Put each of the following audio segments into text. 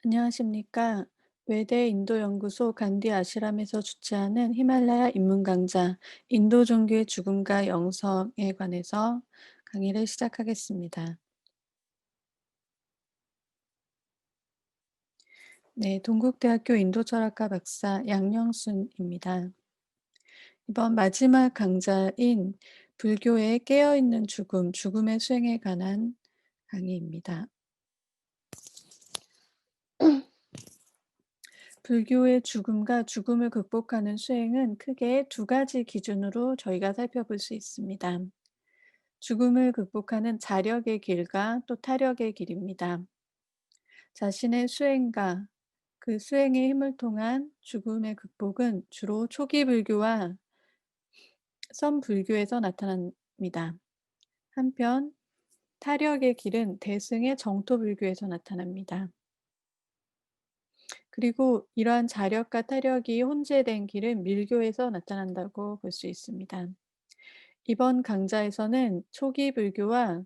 안녕하십니까. 외대 인도연구소 간디 아시람에서 주최하는 히말라야 입문 강좌 인도 종교의 죽음과 영성에 관해서 강의를 시작하겠습니다. 네, 동국대학교 인도철학과 박사 양영순입니다. 이번 마지막 강좌인 불교의 깨어있는 죽음, 죽음의 수행에 관한 강의입니다. 불교의 죽음과 죽음을 극복하는 수행은 크게 두 가지 기준으로 저희가 살펴볼 수 있습니다. 죽음을 극복하는 자력의 길과 또 타력의 길입니다. 자신의 수행과 그 수행의 힘을 통한 죽음의 극복은 주로 초기 불교와 선불교에서 나타납니다. 한편 타력의 길은 대승의 정토 불교에서 나타납니다. 그리고 이러한 자력과 타력이 혼재된 길은 밀교에서 나타난다고 볼 수 있습니다. 이번 강좌에서는 초기 불교와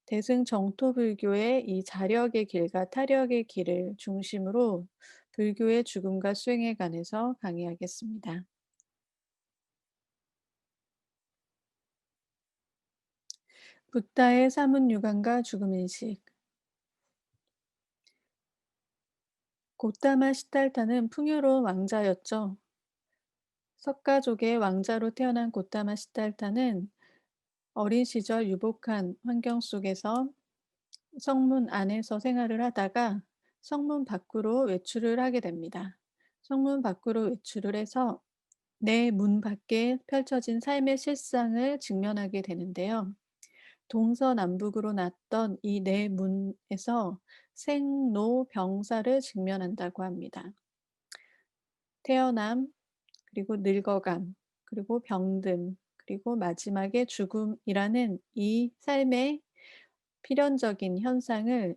대승 정토 불교의 이 자력의 길과 타력의 길을 중심으로 불교의 죽음과 수행에 관해서 강의하겠습니다. 붓다의 사문유관과 죽음인식. 고타마 시달타는 풍요로운 왕자였죠. 석가족의 왕자로 태어난 고타마 시달타는 어린 시절 유복한 환경 속에서 성문 안에서 생활을 하다가 성문 밖으로 외출을 하게 됩니다. 성문 밖으로 외출을 해서 내 문 밖에 펼쳐진 삶의 실상을 직면하게 되는데요. 동서남북으로 났던 이 내 문에서 생로병사를 직면한다고 합니다. 태어남, 그리고 늙어감, 그리고 병듦, 그리고 마지막에 죽음이라는 이 삶의 필연적인 현상을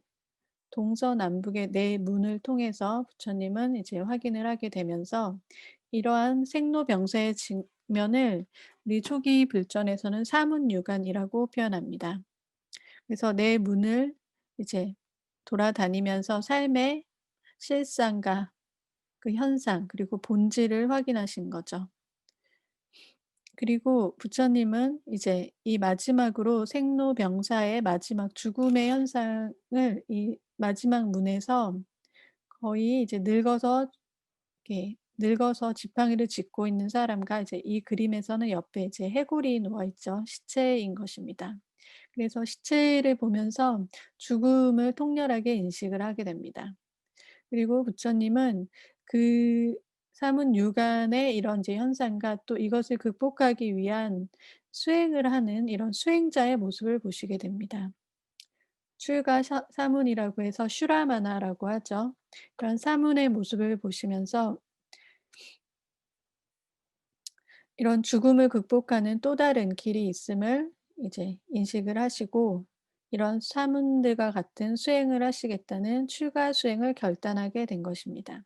동서남북의 네 문을 통해서 부처님은 이제 확인을 하게 되면서 이러한 생로병사의 직면을 우리 초기 불전에서는 사문유관이라고 표현합니다. 그래서 네 문을 이제 돌아다니면서 삶의 실상과 그 현상 그리고 본질을 확인하신 거죠. 그리고 부처님은 이제 이 마지막으로 생로병사의 마지막 죽음의 현상을 이 마지막 문에서 거의 이제 늙어서 이렇게 늙어서 지팡이를 짚고 있는 사람과 이제 이 그림에서는 옆에 이제 해골이 누워 있죠. 시체인 것입니다. 그래서 시체를 보면서 죽음을 통렬하게 인식을 하게 됩니다. 그리고 부처님은 그 사문유관의 이런 이제 현상과 또 이것을 극복하기 위한 수행을 하는 이런 수행자의 모습을 보시게 됩니다. 출가 사문이라고 해서 슈라마나라고 하죠. 그런 사문의 모습을 보시면서 이런 죽음을 극복하는 또 다른 길이 있음을 이제 인식을 하시고 이런 사문들과 같은 수행을 하시겠다는 출가 수행을 결단하게 된 것입니다.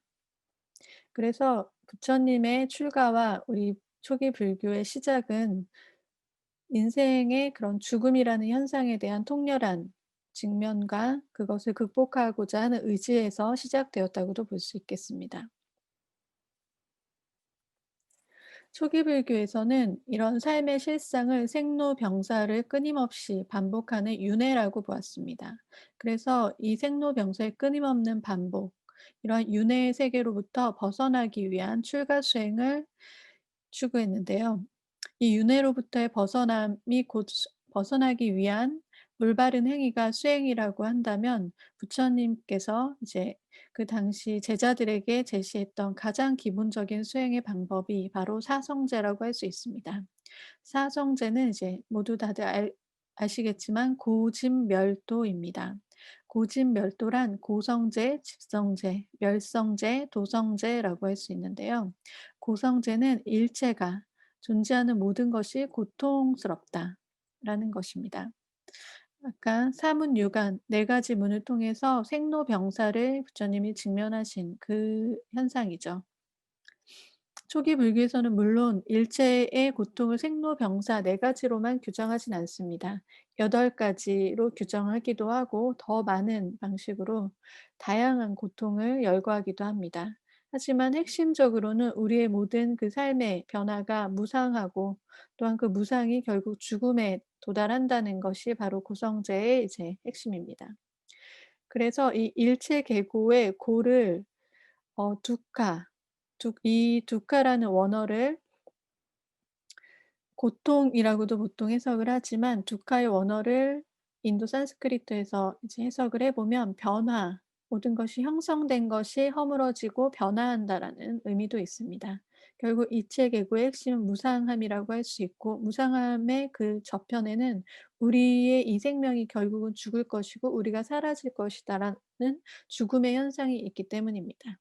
그래서 부처님의 출가와 우리 초기 불교의 시작은 인생의 그런 죽음이라는 현상에 대한 통렬한 직면과 그것을 극복하고자 하는 의지에서 시작되었다고도 볼 수 있겠습니다. 초기 불교에서는 이런 삶의 실상을 생로병사를 끊임없이 반복하는 윤회라고 보았습니다. 그래서 이 생로병사의 끊임없는 반복, 이러한 윤회의 세계로부터 벗어나기 위한 출가 수행을 추구했는데요. 이 윤회로부터의 벗어남이 곧 벗어나기 위한 올바른 행위가 수행이라고 한다면 부처님께서 이제 그 당시 제자들에게 제시했던 가장 기본적인 수행의 방법이 바로 사성제라고 할 수 있습니다. 사성제는 이제 모두 다들 아시겠지만 고집멸도입니다. 고집멸도란 고성제, 집성제, 멸성제, 도성제라고 할 수 있는데요. 고성제는 일체가 존재하는 모든 것이 고통스럽다라는 것입니다. 아까 사문유관 네 가지 문을 통해서 생로병사를 부처님이 직면하신 그 현상이죠. 초기 불교에서는 물론 일체의 고통을 생로병사 네 가지로만 규정하진 않습니다. 8가지로 규정하기도 하고 더 많은 방식으로 다양한 고통을 열거하기도 합니다. 하지만 핵심적으로는 우리의 모든 그 삶의 변화가 무상하고 또한 그 무상이 결국 죽음에 도달한다는 것이 바로 고성제의 이제 핵심입니다. 그래서 이 일체 계고의 고를 두카, 이 두카라는 원어를 고통이라고도 보통 해석을 하지만 두카의 원어를 인도 산스크리트에서 이제 해석을 해 보면 변화, 모든 것이 형성된 것이 허물어지고 변화한다라는 의미도 있습니다. 결국 이체 계고의 핵심은 무상함이라고 할 수 있고 무상함의 그 저편에는 우리의 이 생명이 결국은 죽을 것이고 우리가 사라질 것이다라는 죽음의 현상이 있기 때문입니다.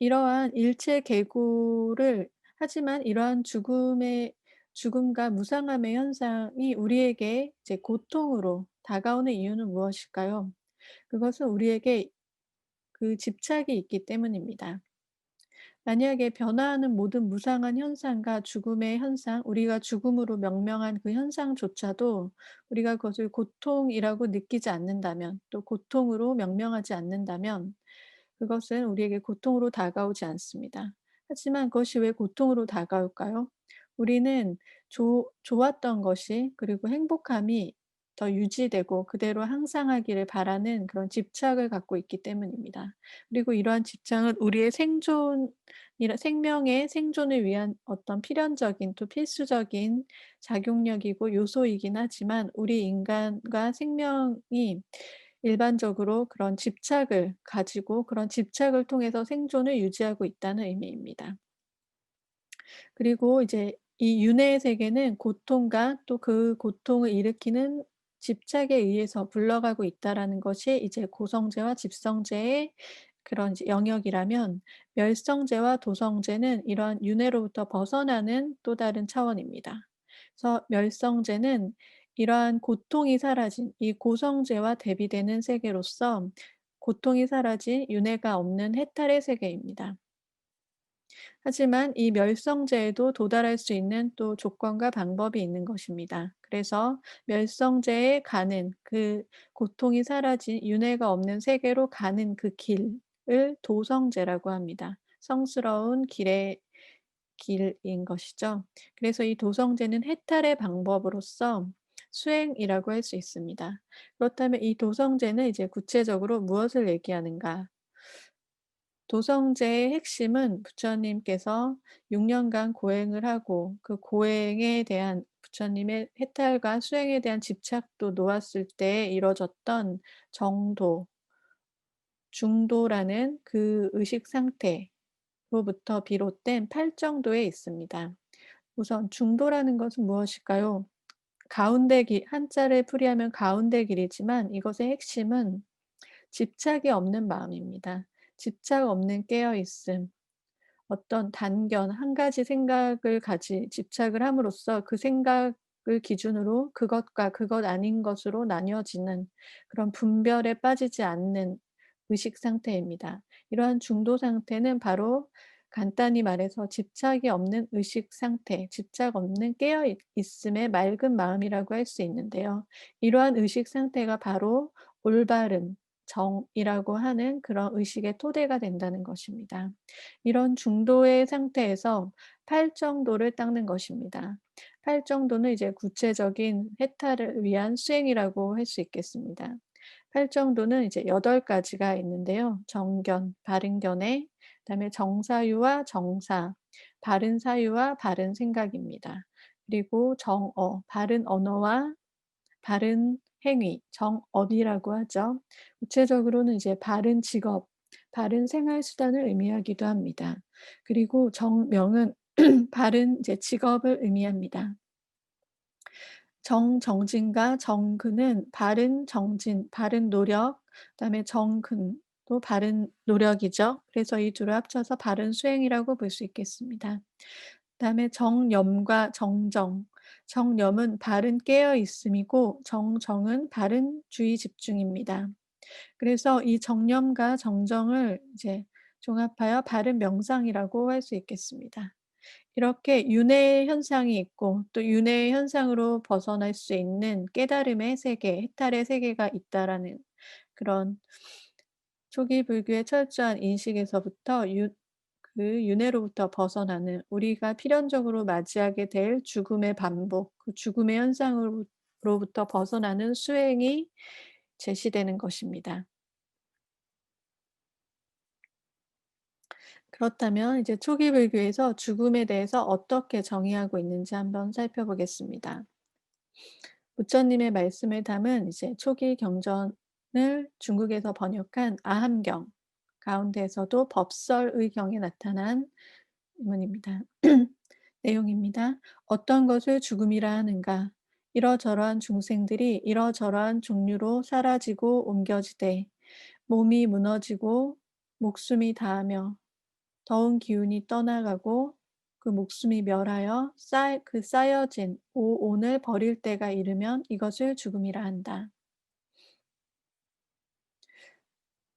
이러한 일체 계고를 하지만 이러한 죽음과 무상함의 현상이 우리에게 이제 고통으로 다가오는 이유는 무엇일까요? 그것은 우리에게 그 집착이 있기 때문입니다. 만약에 변화하는 모든 무상한 현상과 죽음의 현상, 우리가 죽음으로 명명한 그 현상조차도 우리가 그것을 고통이라고 느끼지 않는다면, 또 고통으로 명명하지 않는다면 그것은 우리에게 고통으로 다가오지 않습니다. 하지만 그것이 왜 고통으로 다가올까요? 우리는 좋았던 것이 그리고 행복함이 더 유지되고 그대로 항상하기를 바라는 그런 집착을 갖고 있기 때문입니다. 그리고 이러한 집착은 우리의 생명의 생존을 위한 어떤 필연적인 또 필수적인 작용력이고 요소이긴 하지만 우리 인간과 생명이 일반적으로 그런 집착을 가지고 그런 집착을 통해서 생존을 유지하고 있다는 의미입니다. 그리고 이제 이 윤회의 세계는 고통과 또 그 고통을 일으키는 집착에 의해서 굴러가고 있다라는 것이 이제 고성제와 집성제의 그런 이제 영역이라면 멸성제와 도성제는 이러한 윤회로부터 벗어나는 또 다른 차원입니다. 그래서 멸성제는 이러한 고통이 사라진 이 고성제와 대비되는 세계로서 고통이 사라진 윤회가 없는 해탈의 세계입니다. 하지만 이 멸성제에도 도달할 수 있는 또 조건과 방법이 있는 것입니다. 그래서 멸성제에 가는 그 고통이 사라진 윤회가 없는 세계로 가는 그 길을 도성제라고 합니다. 성스러운 길인 것이죠. 그래서 이 도성제는 해탈의 방법으로서 수행이라고 할 수 있습니다. 그렇다면 이 도성제는 이제 구체적으로 무엇을 얘기하는가? 도성제의 핵심은 부처님께서 6 년간 고행을 하고 그 고행에 대한 부처님의 해탈과 수행에 대한 집착도 놓았을 때 이뤄졌던 정도, 중도라는 그 의식 상태로부터 비롯된 8정도에 있습니다. 우선 중도라는 것은 무엇일까요? 가운데 길, 한자를 풀이하면 가운데 길이지만 이것의 핵심은 집착이 없는 마음입니다. 집착 없는 깨어 있음. 어떤 단견, 한 가지 생각을 집착을 함으로써 그 생각을 기준으로 그것과 그것 아닌 것으로 나뉘어지는 그런 분별에 빠지지 않는 의식 상태입니다. 이러한 중도 상태는 바로 간단히 말해서 집착이 없는 의식 상태, 집착 없는 깨어 있음의 맑은 마음이라고 할 수 있는데요. 이러한 의식 상태가 바로 올바른 정이라고 하는 그런 의식의 토대가 된다는 것입니다. 이런 중도의 상태에서 팔정도를 닦는 것입니다. 팔정도는 이제 구체적인 해탈을 위한 수행이라고 할 수 있겠습니다. 팔정도는 이제 8가지가 있는데요. 정견, 바른 견해, 그다음에 정사유와 정사, 바른 사유와 바른 생각입니다. 그리고 정어, 바른 언어와 바른 행위, 정업이라고 하죠. 구체적으로는 이제 바른 직업, 바른 생활 수단을 의미하기도 합니다. 그리고 정명은 바른 이제 직업을 의미합니다. 정진과 정근은 바른 정진, 바른 노력, 그다음에 정근도 바른 노력이죠. 그래서 이 둘을 합쳐서 바른 수행이라고 볼 수 있겠습니다. 그다음에 정념과 정정. 정념은 바른 깨어 있음이고 정정은 바른 주의 집중입니다. 그래서 이 정념과 정정을 이제 종합하여 바른 명상이라고 할 수 있겠습니다. 이렇게 윤회 현상이 있고 또 윤회 현상으로 벗어날 수 있는 깨달음의 세계, 해탈의 세계가 있다라는 그런 초기 불교의 철저한 인식에서부터 그 윤회로부터 벗어나는 우리가 필연적으로 맞이하게 될 죽음의 반복, 그 죽음의 현상으로부터 벗어나는 수행이 제시되는 것입니다. 그렇다면 이제 초기 불교에서 죽음에 대해서 어떻게 정의하고 있는지 한번 살펴보겠습니다. 부처님의 말씀을 담은 이제 초기 경전을 중국에서 번역한 아함경 가운데에서도 법설의 경에 나타난 문입니다. 내용입니다. 어떤 것을 죽음이라 하는가? 이러저러한 중생들이 이러저러한 종류로 사라지고 옮겨지되 몸이 무너지고 목숨이 다하며 더운 기운이 떠나가고 그 목숨이 멸하여 쌓여진 오온을 버릴 때가 이르면 이것을 죽음이라 한다.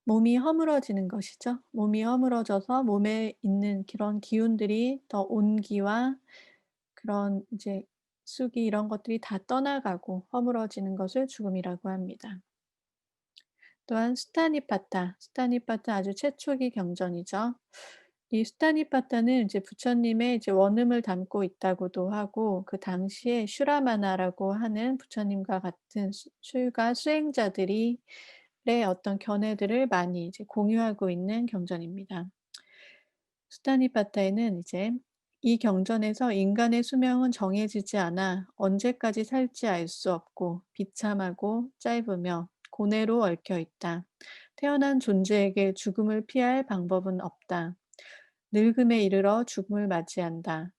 몸이 허물어지는 것이죠. 몸이 허물어져서 몸에 있는 그런 기운들이 더 온기와 그런 이제 수기 이런 것들이 다 떠나가고 허물어지는 것을 죽음이라고 합니다. 또한 스타니파타 아주 최초기 경전이죠. 이 스타니파타는 이제 부처님의 이제 원음을 담고 있다고도 하고 그 당시에 슈라마나라고 하는 부처님과 같은 출가 수행자들이 의 어떤 견해들을 많이 이제 공유하고 있는 경전입니다. 수타니파타에는 이제 이 경전에서 인간의 수명은 정해지지 않아 언제까지 살지 알 수 없고 비참하고 짧으며 고뇌로 얽혀 있다. 태어난 존재에게 죽음을 피할 방법은 없다. 늙음에 이르러 죽음을 맞이한다.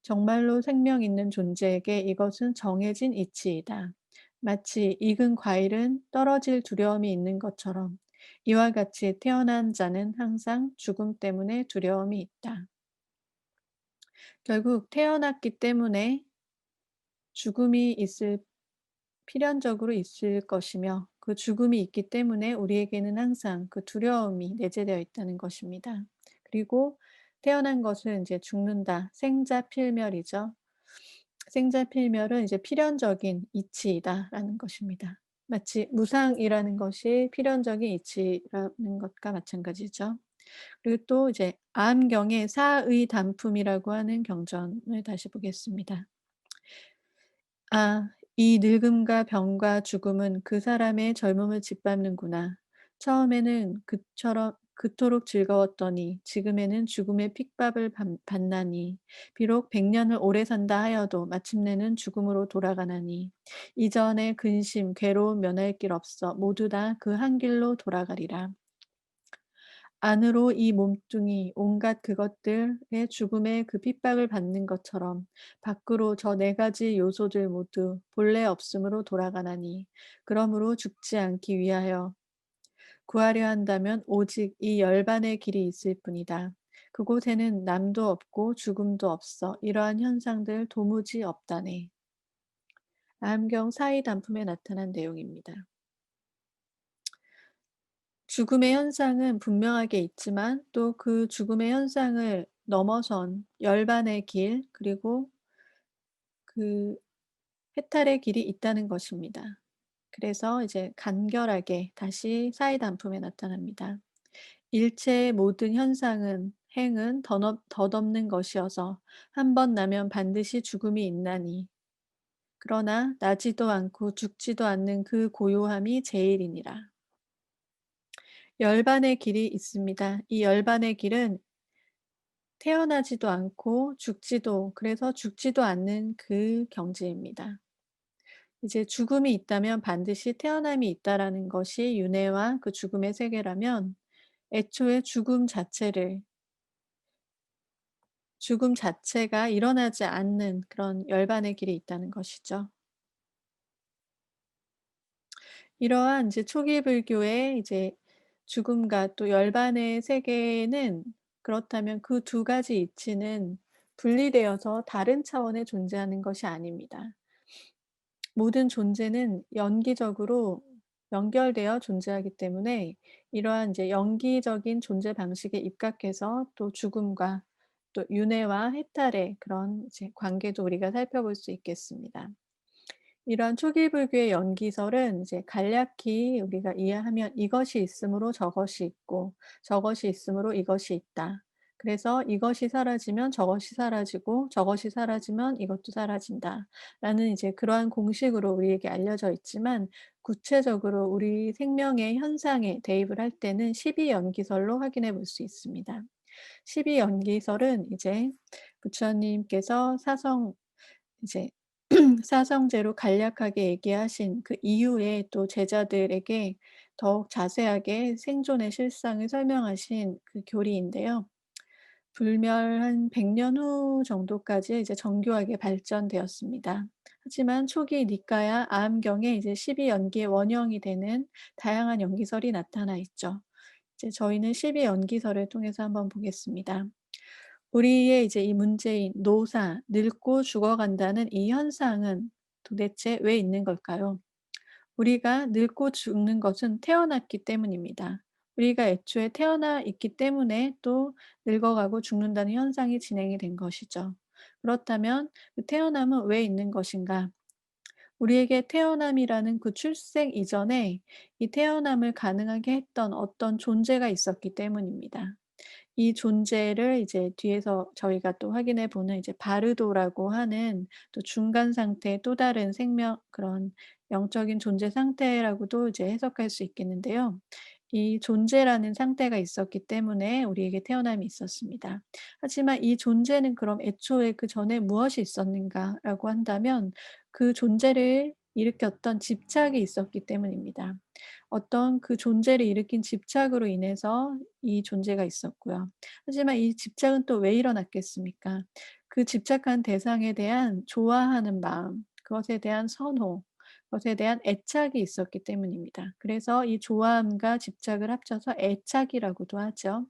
정말로 생명 있는 존재에게 이것은 정해진 이치이다. 마치 익은 과일은 떨어질 두려움이 있는 것처럼 이와 같이 태어난 자는 항상 죽음 때문에 두려움이 있다. 결국 태어났기 때문에 죽음이 필연적으로 있을 것이며 그 죽음이 있기 때문에 우리에게는 항상 그 두려움이 내재되어 있다는 것입니다. 그리고 태어난 것은 이제 죽는다. 생자필멸이죠. 생자필멸은 이제 필연적인 이치이다라는 것입니다. 마치 무상이라는 것이 필연적인 이치라는 것과 마찬가지죠. 그리고 또 이제 암경의 사의단품이라고 하는 경전을 다시 보겠습니다. 아, 이 늙음과 병과 죽음은 그 사람의 젊음을 짓밟는구나. 처음에는 그토록 즐거웠더니 지금에는 죽음의 핍박을 받나니 비록 100년을 오래 산다 하여도 마침내는 죽음으로 돌아가나니 이전에 근심, 괴로움 면할 길 없어 모두 다 그 한 길로 돌아가리라. 안으로 이 몸뚱이 온갖 그것들의 죽음의 그 핍박을 받는 것처럼 밖으로 저 네 가지 요소들 모두 본래 없음으로 돌아가나니 그러므로 죽지 않기 위하여 구하려 한다면 오직 이 열반의 길이 있을 뿐이다. 그곳에는 남도 없고 죽음도 없어 이러한 현상들 도무지 없다네. 암경 사이단품에 나타난 내용입니다. 죽음의 현상은 분명하게 있지만 또 그 죽음의 현상을 넘어선 열반의 길 그리고 그 해탈의 길이 있다는 것입니다. 그래서 이제 간결하게 다시 사이단품에 나타납니다. 일체의 모든 현상은 행은 덧없는 것이어서 한 번 나면 반드시 죽음이 있나니 그러나 나지도 않고 죽지도 않는 그 고요함이 제일이니라. 열반의 길이 있습니다. 이 열반의 길은 태어나지도 않고 그래서 죽지도 않는 그 경지입니다. 이제 죽음이 있다면 반드시 태어남이 있다라는 것이 윤회와 그 죽음의 세계라면 애초에 죽음 자체가 일어나지 않는 그런 열반의 길이 있다는 것이죠. 이러한 이제 초기 불교의 이제 죽음과 또 열반의 세계는 그렇다면 그 두 가지 이치는 분리되어서 다른 차원에 존재하는 것이 아닙니다. 모든 존재는 연기적으로 연결되어 존재하기 때문에 이러한 이제 영기적인 존재 방식에 입각해서 또 죽음과 또 윤회와 해탈의 그런 이제 관계도 우리가 살펴볼 수 있겠습니다. 이러한 초기 불교의 연기설은 이제 간략히 우리가 이해하면 이것이 있으므로 저것이 있고 저것이 있으므로 이것이 있다. 그래서 이것이 사라지면 저것이 사라지고 저것이 사라지면 이것도 사라진다. 라는 이제 그러한 공식으로 우리에게 알려져 있지만 구체적으로 우리 생명의 현상에 대입을 할 때는 12연기설로 확인해 볼 수 있습니다. 12연기설은 이제 부처님께서 사성 이제 사성제로 간략하게 얘기하신 그 이후에 또 제자들에게 더욱 자세하게 생존의 실상을 설명하신 그 교리인데요. 불멸 한 100년 후 정도까지 이제 정교하게 발전되었습니다. 하지만 초기 니까야 아함경에 이제 12연기의 원형이 되는 다양한 연기설이 나타나 있죠. 이제 저희는 12연기설을 통해서 한번 보겠습니다. 우리의 이제 이 문제인 노사, 늙고 죽어간다는 이 현상은 도대체 왜 있는 걸까요? 우리가 늙고 죽는 것은 태어났기 때문입니다. 우리가 애초에 태어나 있기 때문에 또 늙어가고 죽는다는 현상이 진행이 된 것이죠. 그렇다면 그 태어남은 왜 있는 것인가? 우리에게 태어남이라는 그 출생 이전에 이 태어남을 가능하게 했던 어떤 존재가 있었기 때문입니다. 이 존재를 이제 뒤에서 저희가 또 확인해 보는 이제 바르도라고 하는 또 중간 상태의 또 다른 생명 그런 영적인 존재 상태라고도 이제 해석할 수 있겠는데요. 이 존재라는 상태가 있었기 때문에 우리에게 태어남이 있었습니다. 하지만 이 존재는 그럼 애초에 그전에 무엇이 있었는가라고 한다면 그 존재를 일으켰던 집착이 있었기 때문입니다. 어떤 그 존재를 일으킨 집착으로 인해서 이 존재가 있었고요. 하지만 이 집착은 또 왜 일어났겠습니까? 그 집착한 대상에 대한 좋아하는 마음, 그것에 대한 선호, 그것에 대한 애착이 있었기 때문입니다. 그래서 이 좋아함과 집착을 합쳐서 애착이라고도 하죠.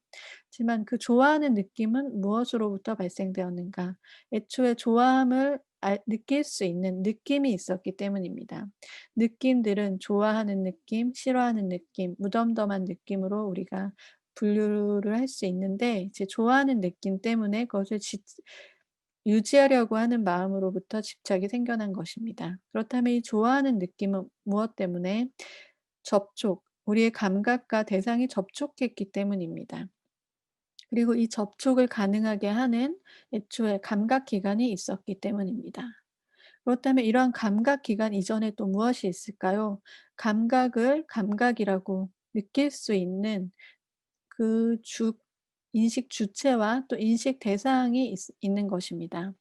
하지만 그 좋아하는 느낌은 무엇으로부터 발생되었는가? 애초에 좋아함을 느낄 수 있는 느낌이 있었기 때문입니다. 느낌들은 좋아하는 느낌, 싫어하는 느낌, 무덤덤한 느낌으로 우리가 분류를 할 수 있는데 이제 좋아하는 느낌 때문에 그것을 유지하려고 하는 마음으로부터 집착이 생겨난 것입니다. 그렇다면 이 좋아하는 느낌은 무엇 때문에? 접촉, 우리의 감각과 대상이 접촉했기 때문입니다. 그리고 이 접촉을 가능하게 하는 애초에 감각 기관이 있었기 때문입니다. 그렇다면 이러한 감각 기관 이전에 또 무엇이 있을까요? 감각을 감각이라고 느낄 수 있는 그 인식 주체와 또 인식 대상이 있는 것입니다.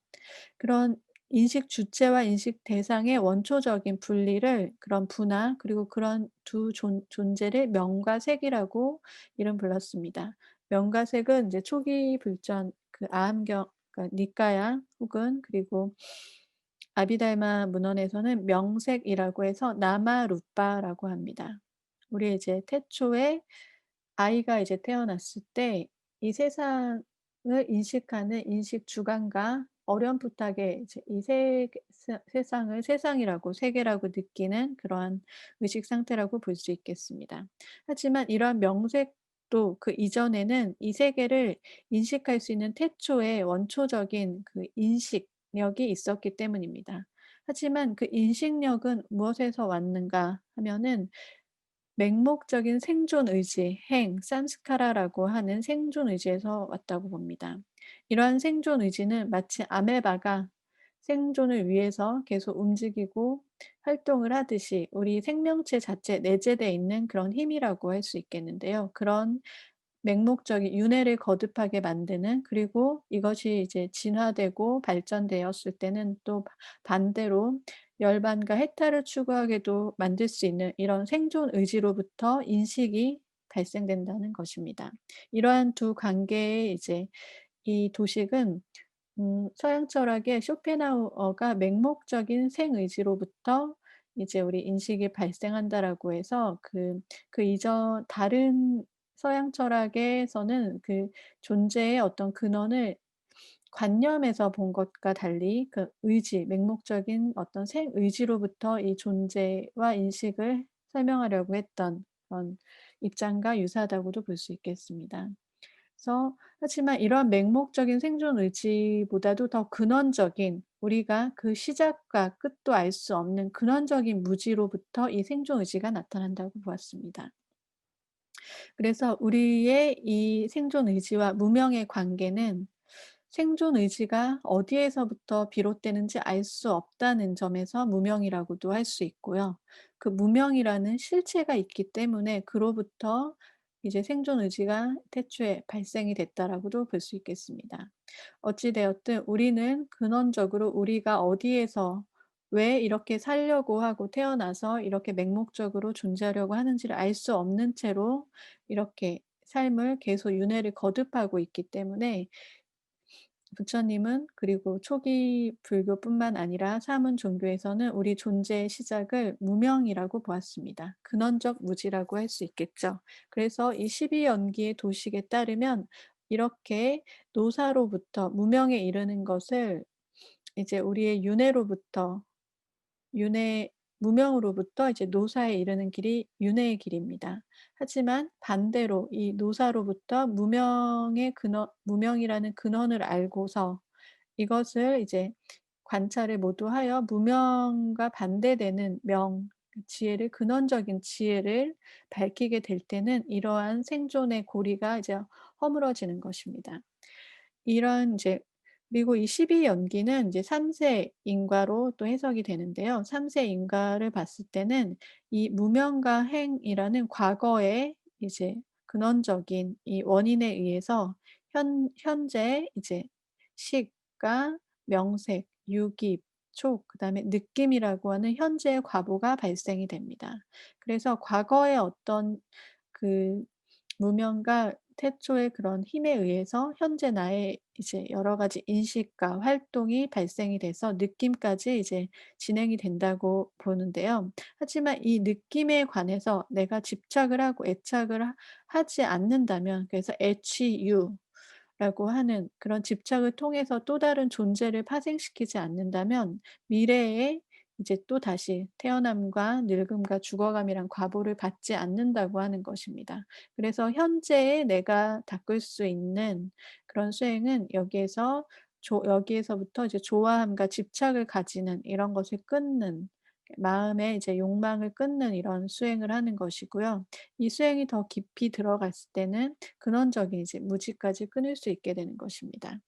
그런 인식 주체와 인식 대상의 원초적인 분리를 그런 분화 그리고 그런 두 존재를 명과 색이라고 이름 불렀습니다. 명과 색은 이제 초기 불전 그 아함경 그러니까 니까야 혹은 그리고 아비달마 문헌에서는 명색이라고 해서 나마 루빠라고 합니다. 우리 이제 태초에 아이가 이제 태어났을 때 이 세상을 인식하는 인식 주관과 어렴풋하게 이제 이 세상을 세상이라고 세계라고 느끼는 그러한 의식 상태라고 볼 수 있겠습니다. 하지만 이러한 명색도 그 이전에는 이 세계를 인식할 수 있는 태초의 원초적인 그 인식력이 있었기 때문입니다. 하지만 그 인식력은 무엇에서 왔는가 하면은 맹목적인 생존 의지, 산스카라라고 하는 생존 의지에서 왔다고 봅니다. 이러한 생존 의지는 마치 아메바가 생존을 위해서 계속 움직이고 활동을 하듯이 우리 생명체 자체에 내재되어 있는 그런 힘이라고 할 수 있겠는데요. 그런 맹목적인 윤회를 거듭하게 만드는 그리고 이것이 이제 진화되고 발전되었을 때는 또 반대로 열반과 해탈을 추구하게도 만들 수 있는 이런 생존 의지로부터 인식이 발생된다는 것입니다. 이러한 두 관계의 이제 이 도식은 서양 철학의 쇼펜하우어가 맹목적인 생의지로부터 이제 우리 인식이 발생한다라고 해서 그 이전 다른 서양 철학에서는 그 존재의 어떤 근원을 관념에서 본 것과 달리 그 의지, 맹목적인 어떤 생의지로부터 이 존재와 인식을 설명하려고 했던 그런 입장과 유사하다고도 볼 수 있겠습니다. 그래서 하지만 이러한 맹목적인 생존 의지보다도 더 근원적인, 우리가 그 시작과 끝도 알 수 없는 근원적인 무지로부터 이 생존 의지가 나타난다고 보았습니다. 그래서 우리의 이 생존 의지와 무명의 관계는 생존 의지가 어디에서부터 비롯되는지 알 수 없다는 점에서 무명이라고도 할 수 있고요. 그 무명이라는 실체가 있기 때문에 그로부터 이제 생존 의지가 태초에 발생이 됐다라고도 볼 수 있겠습니다. 어찌 되었든 우리는 근원적으로 우리가 어디에서 왜 이렇게 살려고 하고 태어나서 이렇게 맹목적으로 존재하려고 하는지를 알 수 없는 채로 이렇게 삶을 계속 윤회를 거듭하고 있기 때문에 부처님은, 그리고 초기 불교뿐만 아니라 사문 종교에서는 우리 존재의 시작을 무명이라고 보았습니다. 근원적 무지라고 할 수 있겠죠. 그래서 이 12연기의 도식에 따르면 이렇게 노사로부터 무명에 이르는 것을 이제 우리의 윤회로부터, 윤회 무명으로부터 이제 노사에 이르는 길이 윤회의 길입니다. 하지만 반대로 이 노사로부터 무명의 근원, 무명이라는 근원을 알고서 이것을 이제 관찰을 모두 하여 무명과 반대되는 명, 그 지혜를, 근원적인 지혜를 밝히게 될 때는 이러한 생존의 고리가 이제 허물어지는 것입니다. 이런 이제, 그리고 이 12 연기는 이제 3세 인과로 또 해석이 되는데요. 3세 인과를 봤을 때는 이 무명과 행이라는 과거의 이제 근원적인 이 원인에 의해서 현재 이제 식과 명색, 유깁, 촉, 그다음에 느낌이라고 하는 현재의 과보가 발생이 됩니다. 그래서 과거의 어떤 그 무명과 태초의 그런 힘에 의해서 현재 나의 이제 여러 가지 인식과 활동이 발생이 돼서 느낌까지 이제 진행이 된다고 보는데요. 하지만 이 느낌에 관해서 내가 집착을 하고 애착을 하지 않는다면, 그래서 애취유라고 하는 그런 집착을 통해서 또 다른 존재를 파생시키지 않는다면 미래에 이제 또다시 태어남과 늙음과 죽어감이란 과보를 받지 않는다고 하는 것입니다. 그래서 현재의 내가 닦을 수 있는 그런 수행은 여기에서부터 이제 좋아함과 집착을 가지는 이런 것을 끊는, 마음의 이제 욕망을 끊는 이런 수행을 하는 것이고요. 이 수행이 더 깊이 들어갔을 때는 근원적인 이제 무지까지 끊을 수 있게 되는 것입니다.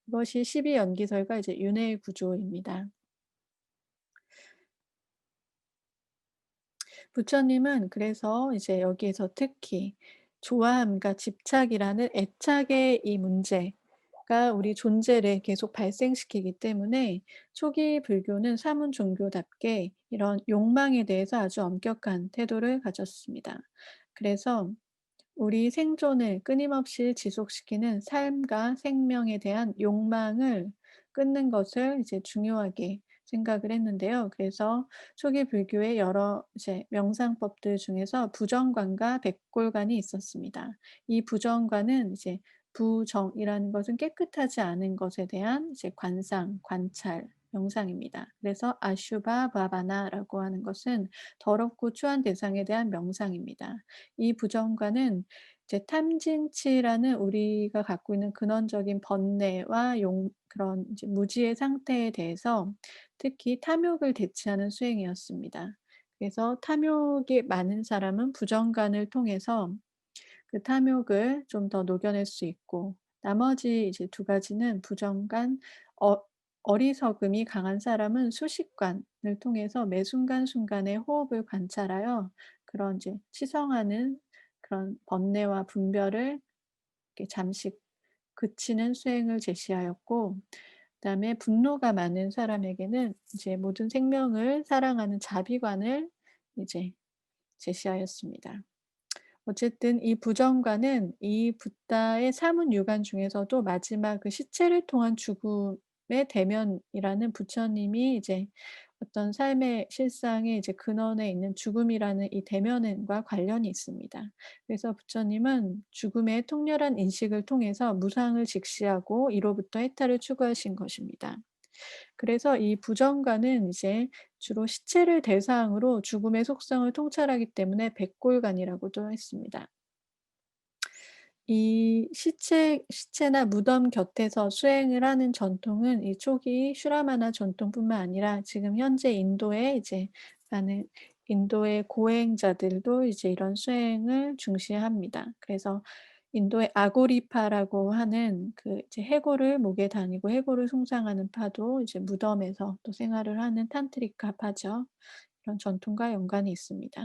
이것이 12 연기설과 이제 윤회의 구조입니다. 부처님은 그래서 이제 여기에서 특히 좋아함과 집착이라는 애착의 이 문제가 우리 존재를 계속 발생시키기 때문에 초기 불교는 사문 종교답게 이런 욕망에 대해서 아주 엄격한 태도를 가졌습니다. 그래서 우리 생존을 끊임없이 지속시키는 삶과 생명에 대한 욕망을 끊는 것을 이제 중요하게 생각을 했는데요. 그래서 초기 불교의 여러 이제 명상법들 중에서 부정관과 백골관이 있었습니다. 이 부정관은 이제 부정이라는 것은 깨끗하지 않은 것에 대한 이제 관상, 관찰, 명상입니다. 그래서 아슈바 바바나라고 하는 것은 더럽고 추한 대상에 대한 명상입니다. 이 부정관은 이제 탐진치라는 우리가 갖고 있는 근원적인 번뇌와 그런 이제 무지의 상태에 대해서 특히 탐욕을 대체하는 수행이었습니다. 그래서 탐욕이 많은 사람은 부정관을 통해서 그 탐욕을 좀 더 녹여낼 수 있고, 나머지 이제 두 가지는 부정관, 어 어리석음이 강한 사람은 수식관을 통해서 매 순간순간의 호흡을 관찰하여 그런 이제 치성하는 그런 번뇌와 분별을 이렇게 잠시 그치는 수행을 제시하였고, 그다음에 분노가 많은 사람에게는 이제 모든 생명을 사랑하는 자비관을 이제 제시하였습니다. 어쨌든 이 부정과는 이 붓다의 사문유관 중에서도 마지막 그 시체를 통한 죽음의 대면이라는 부처님이 이제 어떤 삶의 실상의 이제 근원에 있는 죽음이라는 이 대면과 관련이 있습니다. 그래서 부처님은 죽음의 통렬한 인식을 통해서 무상을 직시하고 이로부터 해탈을 추구하신 것입니다. 그래서 이 부정관은 이제 주로 시체를 대상으로 죽음의 속성을 통찰하기 때문에 백골간이라고도 했습니다. 이 시체나 무덤 곁에서 수행을 하는 전통은 이 초기 슈라마나 전통뿐만 아니라 지금 현재 인도에 이제 많은 인도의 고행자들도 이제 이런 수행을 중시합니다. 그래서 인도의 아고리파라고 하는 그 이제 해골을 목에 다니고 해골을 숭상하는 파도 이제 무덤에서 또 생활을 하는 탄트리카 파죠. 이런 전통과 연관이 있습니다.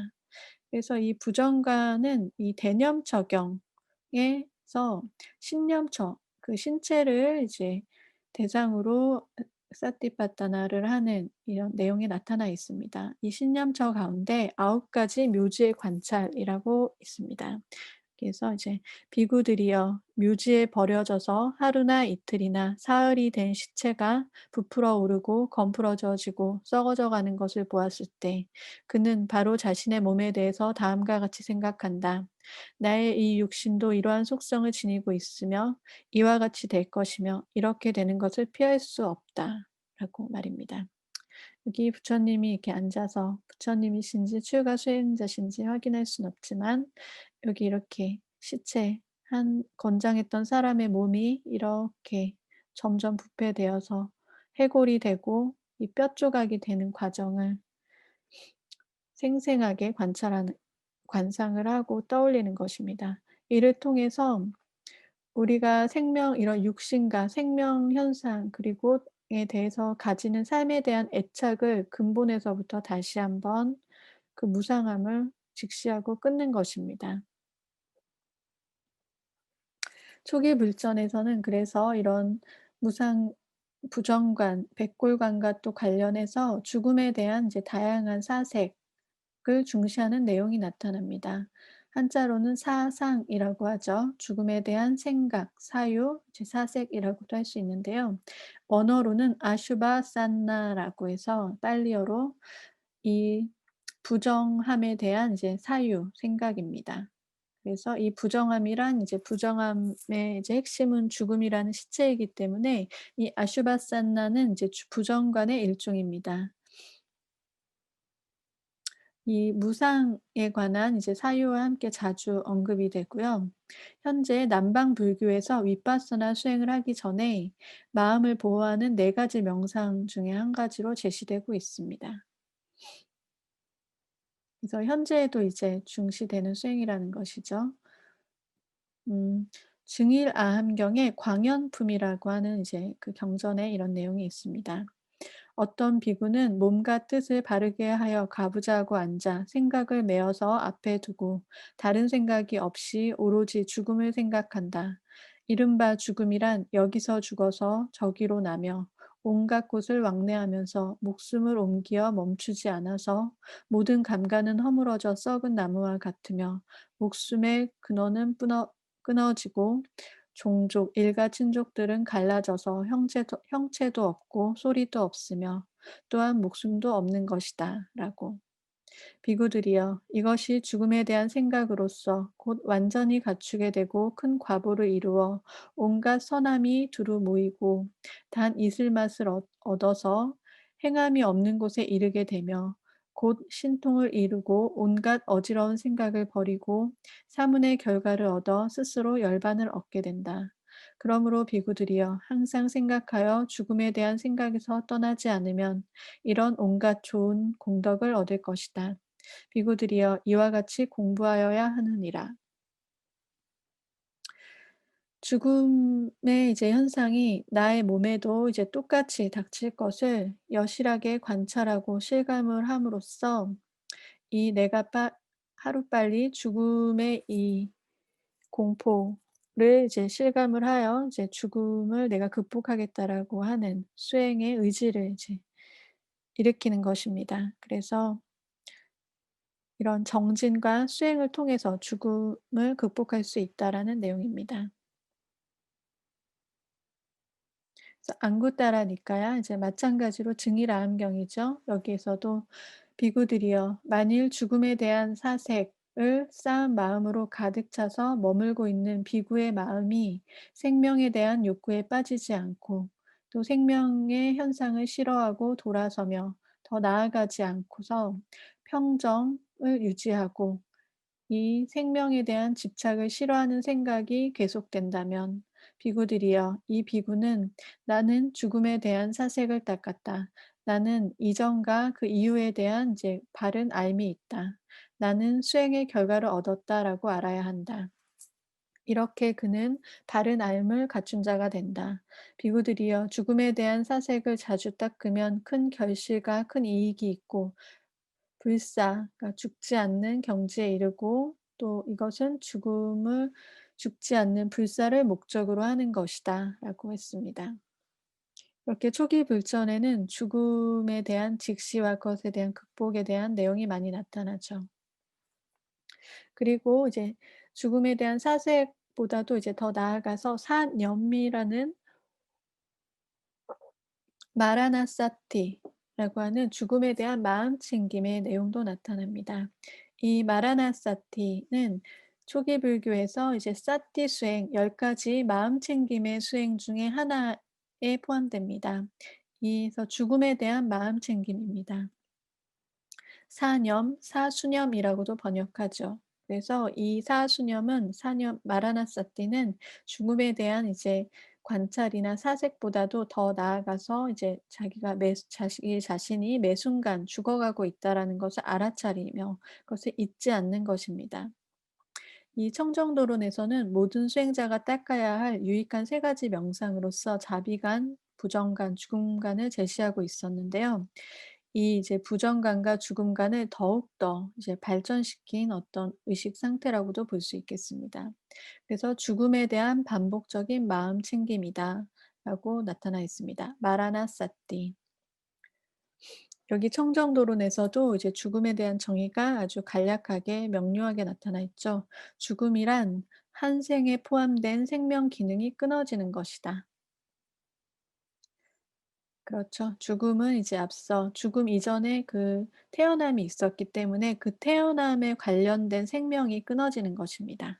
그래서 이 부정관은 이 대념 적용에서 신념처 그 신체를 이제 대상으로 사티파타나를 하는 이런 내용이 나타나 있습니다. 이 신념처 가운데 9가지 묘지의 관찰이라고 있습니다. 그래서 이제 "비구들이여 묘지에 버려져서 하루나 이틀이나 사흘이 된 시체가 부풀어 오르고 검부러져지고 썩어져 가는 것을 보았을 때 그는 바로 자신의 몸에 대해서 다음과 같이 생각한다. 나의 이 육신도 이러한 속성을 지니고 있으며 이와 같이 될 것이며 이렇게 되는 것을 피할 수 없다."라고 말입니다. 여기 부처님이 이렇게 앉아서 부처님이신지 출가 수행자신지 확인할 수는 없지만 여기 이렇게 시체 한 건장했던 사람의 몸이 이렇게 점점 부패되어서 해골이 되고 이 뼈 조각이 되는 과정을 생생하게 관찰하는 관상을 하고 떠올리는 것입니다. 이를 통해서 우리가 생명 이런 육신과 생명 현상 그리고 에 대해서 가지는 삶에 대한 애착을 근본에서부터 다시 한번 그 무상함을 직시하고 끊는 것입니다. 초기 불전에서는 그래서 이런 무상 부정관, 백골관과 또 관련해서 죽음에 대한 이제 다양한 사색을 중시하는 내용이 나타납니다. 한자로는 사상이라고 하죠. 죽음에 대한 생각, 사유, 이제 사색이라고도 할 수 있는데요. 원어로는 아슈바산나라고 해서 빨리어로 이 부정함에 대한 이제 사유, 생각입니다. 그래서 이 부정함이란 이제 부정함의 이제 핵심은 죽음이라는 시체이기 때문에 이 아슈바산나는 이제 부정관의 일종입니다. 이 무상에 관한 이제 사유와 함께 자주 언급이 되고요. 현재 남방 불교에서 위파서나 수행을 하기 전에 마음을 보호하는 4가지 명상 중에 한 가지로 제시되고 있습니다. 그래서 현재에도 이제 중시되는 수행이라는 것이죠. 음. 증일아함경에 광연품이라고 하는 이제 그 경전에 이런 내용이 있습니다. 어떤 비구는 몸과 뜻을 바르게 하여 가부좌하고 앉아 생각을 메어서 앞에 두고 다른 생각이 없이 오로지 죽음을 생각한다. 이른바 죽음이란 여기서 죽어서 저기로 나며 온갖 곳을 왕래하면서 목숨을 옮겨 멈추지 않아서 모든 감각은 허물어져 썩은 나무와 같으며 목숨의 근원은 끊어지고 종족, 일가 친족들은 갈라져서 형체도 없고 소리도 없으며 또한 목숨도 없는 것이다. 라고. 비구들이여, 이것이 죽음에 대한 생각으로서 곧 완전히 갖추게 되고 큰 과보를 이루어 온갖 선함이 두루 모이고 단 이슬맛을 얻어서 행함이 없는 곳에 이르게 되며 곧 신통을 이루고 온갖 어지러운 생각을 버리고 사문의 결과를 얻어 스스로 열반을 얻게 된다. 그러므로 비구들이여 항상 생각하여 죽음에 대한 생각에서 떠나지 않으면 이런 온갖 좋은 공덕을 얻을 것이다. 비구들이여 이와 같이 공부하여야 하느니라. 죽음의 이제 현상이 나의 몸에도 이제 똑같이 닥칠 것을 여실하게 관찰하고 실감을 함으로써 이 내가 하루빨리 죽음의 이 공포를 이제 실감을 하여 이제 '죽음을 내가 극복하겠다.'라고 하는 수행의 의지를 이제 일으키는 것입니다. 그래서 이런 정진과 수행을 통해서 죽음을 극복할 수 있다라는 내용입니다. 그래서 안구따라니까야 이제 마찬가지로 증일아함경이죠. 여기에서도 비구들이여 만일 죽음에 대한 사색을 쌓은 마음으로 가득 차서 머물고 있는 비구의 마음이 생명에 대한 욕구에 빠지지 않고 또 생명의 현상을 싫어하고 돌아서며 더 나아가지 않고서 평정을 유지하고 이 생명에 대한 집착을 싫어하는 생각이 계속된다면 비구들이여 이 비구는 나는 죽음에 대한 사색을 닦았다. 나는 이전과 그 이후에 대한 이제 바른 알미 있다. 나는 수행의 결과를 얻었다라고 알아야 한다. 이렇게 그는 바른 앰을 갖춘 자가 된다. 비구들이여 죽음에 대한 사색을 자주 닦으면 큰 결실과 큰 이익이 있고 불사, 그러니까 죽지 않는 경지에 이르고 또 이것은 죽음을 죽지 않는 불사를 목적으로 하는 것이다 라고 했습니다. 이렇게 초기 불전에는 죽음에 대한 직시와 그것에 대한 극복에 대한 내용이 많이 나타나죠. 그리고 이제 죽음에 대한 사색보다도 이제 더 나아가서 사념이라는 마라나사티라고 하는 죽음에 대한 마음챙김의 내용도 나타납니다. 이 마라나사티는 초기 불교에서 이제 사티 수행 10가지 마음챙김의 수행 중에 하나에 포함됩니다. 그래서 죽음에 대한 마음챙김입니다. 사념, 사수념이라고도 번역하죠. 그래서 이 사수념은 사념 마라나사티는 죽음에 대한 이제 관찰이나 사색보다도 더 나아가서 이제 자기가 자기 자신이 매 순간 죽어가고 있다라는 것을 알아차리며 그것을 잊지 않는 것입니다. 이 청정도론에서는 모든 수행자가 닦아야 할 유익한 세 가지 명상으로서 자비간, 부정간, 죽음간을 제시하고 있었는데요. 이 이제 부정간과 죽음간을 더욱더 이제 발전시킨 어떤 의식 상태라고도 볼 수 있겠습니다. 그래서 죽음에 대한 반복적인 마음 챙김이다 라고 나타나 있습니다. 마라나사티. 여기 청정도론에서도 이제 죽음에 대한 정의가 아주 간략하게 명료하게 나타나 있죠. 죽음이란 한 생에 포함된 생명 기능이 끊어지는 것이다. 그렇죠. 죽음은 이제 앞서 죽음 이전에 그 태어남이 있었기 때문에 그 태어남에 관련된 생명이 끊어지는 것입니다.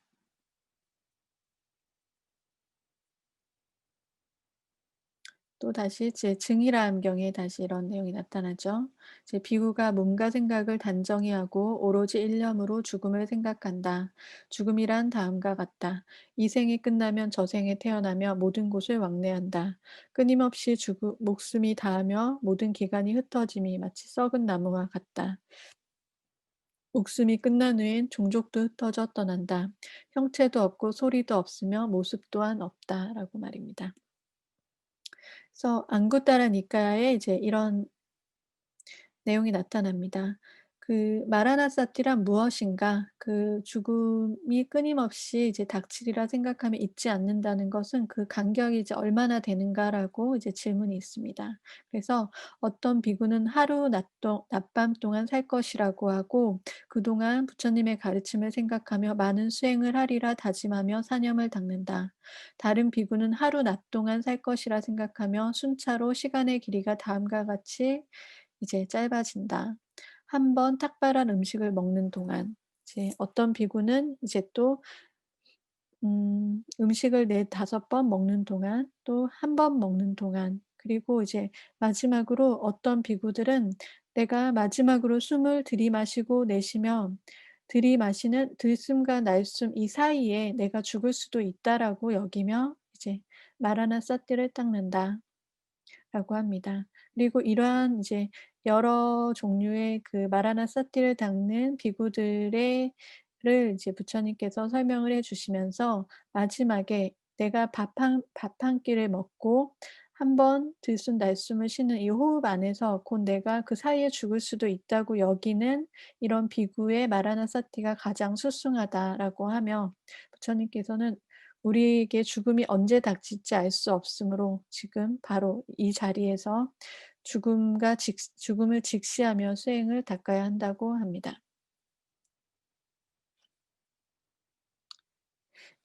또다시 제 증일암경에 다시 이런 내용이 나타나죠. 제 비구가 몸과 생각을 단정히 하고 오로지 일념으로 죽음을 생각한다. 죽음이란 다음과 같다. 이 생이 끝나면 저 생에 태어나며 모든 곳을 왕래한다. 끊임없이 목숨이 다하며 모든 기관이 흩어짐이 마치 썩은 나무와 같다. 목숨이 끝난 후엔 종족도 흩어져 떠난다. 형체도 없고 소리도 없으며 모습 또한 없다. 라고 말입니다. 그래서 앙구타라 니카야에 이제 이런 내용이 나타납니다. 그 마라나사티란 무엇인가? 그 죽음이 끊임없이 이제 닥치리라 생각하며 잊지 않는다는 것은 그 간격이 이제 얼마나 되는가라고 이제 질문이 있습니다. 그래서 어떤 비구는 하루 낮밤 동안 살 것이라고 하고 그동안 부처님의 가르침을 생각하며 많은 수행을 하리라 다짐하며 사념을 닦는다. 다른 비구는 하루 낮 동안 살 것이라 생각하며 순차로 시간의 길이가 다음과 같이 이제 짧아진다. 한 번 탁발한 음식을 먹는 동안 이제 어떤 비구는 이제 또 음식을 4-5번 먹는 동안 또 한 번 먹는 동안 그리고 이제 마지막으로 어떤 비구들은 내가 마지막으로 숨을 들이마시고 내쉬며 들이마시는 들숨과 날숨 이 사이에 내가 죽을 수도 있다라고 여기며 이제 마라나 사띠를 닦는다. 라고 합니다. 그리고 이러한 이제 여러 종류의 그 마라나 사티를 닦는 비구들의 를 이제 부처님께서 설명을 해 주시면서 마지막에 내가 밥 한 끼를 먹고 한 번 들숨 날숨을 쉬는 이 호흡 안에서 곧 내가 그 사이에 죽을 수도 있다고 여기는 이런 비구의 마라나 사티가 가장 수승하다라고 하며 부처님께서는 우리에게 죽음이 언제 닥칠지 알 수 없으므로 지금 바로 이 자리에서 죽음을 직시하며 수행을 닦아야 한다고 합니다.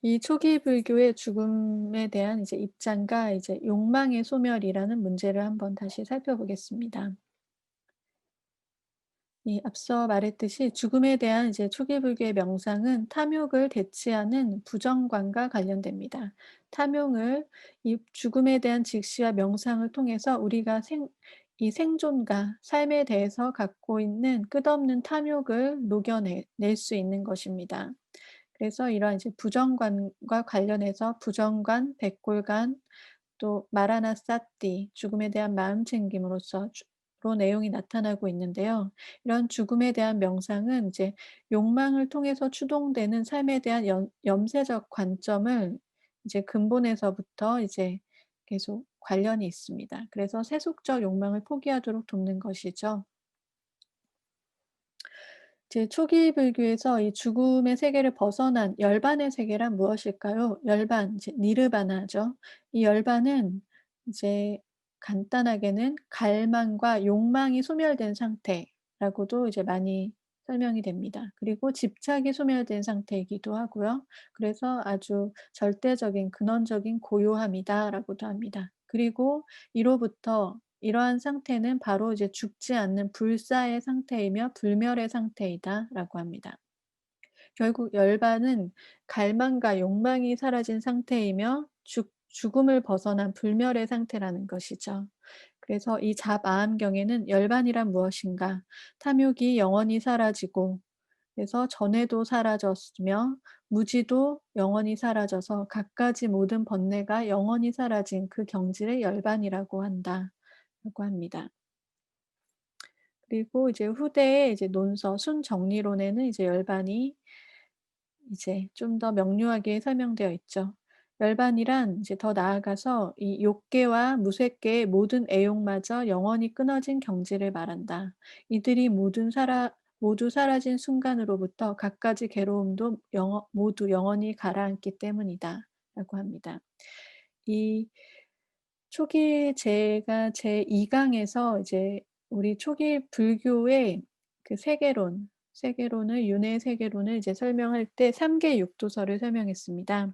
이 초기 불교의 죽음에 대한 이제 입장과 이제 욕망의 소멸이라는 문제를 한번 다시 살펴보겠습니다. 이 앞서 말했듯이 죽음에 대한 이제 초기 불교의 명상은 탐욕을 대치하는 부정관과 관련됩니다. 탐욕을 이 죽음에 대한 직시와 명상을 통해서 우리가 이 생존과 삶에 대해서 갖고 있는 끝없는 탐욕을 녹여낼 수 있는 것입니다. 그래서 이러한 이제 부정관과 관련해서 부정관, 백골관, 또 마라나사띠, 죽음에 대한 마음 챙김으로써 로 내용이 나타나고 있는데요. 이런 죽음에 대한 명상은 이제 욕망을 통해서 추동되는 삶에 대한 염세적 관점을 이제 근본에서부터 이제 계속 관련이 있습니다. 그래서 세속적 욕망을 포기하도록 돕는 것이죠. 제 초기 불교에서 이 죽음의 세계를 벗어난 열반의 세계란 무엇일까요? 열반, 이제 니르바나죠. 이 열반은 이제 간단하게는 갈망과 욕망이 소멸된 상태라고도 이제 많이 설명이 됩니다. 그리고 집착이 소멸된 상태이기도 하고요. 그래서 아주 절대적인 근원적인 고요함이다라고도 합니다. 그리고 이로부터 이러한 상태는 바로 이제 죽지 않는 불사의 상태이며 불멸의 상태이다라고 합니다. 결국 열반은 갈망과 욕망이 사라진 상태이며 죽음을 벗어난 불멸의 상태라는 것이죠. 그래서 이 잡아함경에는 열반이란 무엇인가? 탐욕이 영원히 사라지고 그래서 전에도 사라졌으며 무지도 영원히 사라져서 갖가지 모든 번뇌가 영원히 사라진 그 경지를 열반이라고 한다라고 합니다. 그리고 이제 후대의 이제 논서 순정리론에는 이제 열반이 이제 좀 더 명료하게 설명되어 있죠. 열반이란 이제 더 나아가서 이 욕계와 무색계의 모든 애욕마저 영원히 끊어진 경지를 말한다. 이들이 모두 사라진 순간으로부터 갖가지 괴로움도 모두 영원히 가라앉기 때문이다. 라고 합니다. 이 초기 제가 제2 강에서 이제 우리 초기 불교의 그 세계론을 윤회 세계론을 이제 설명할 때 3계 육도설을 설명했습니다.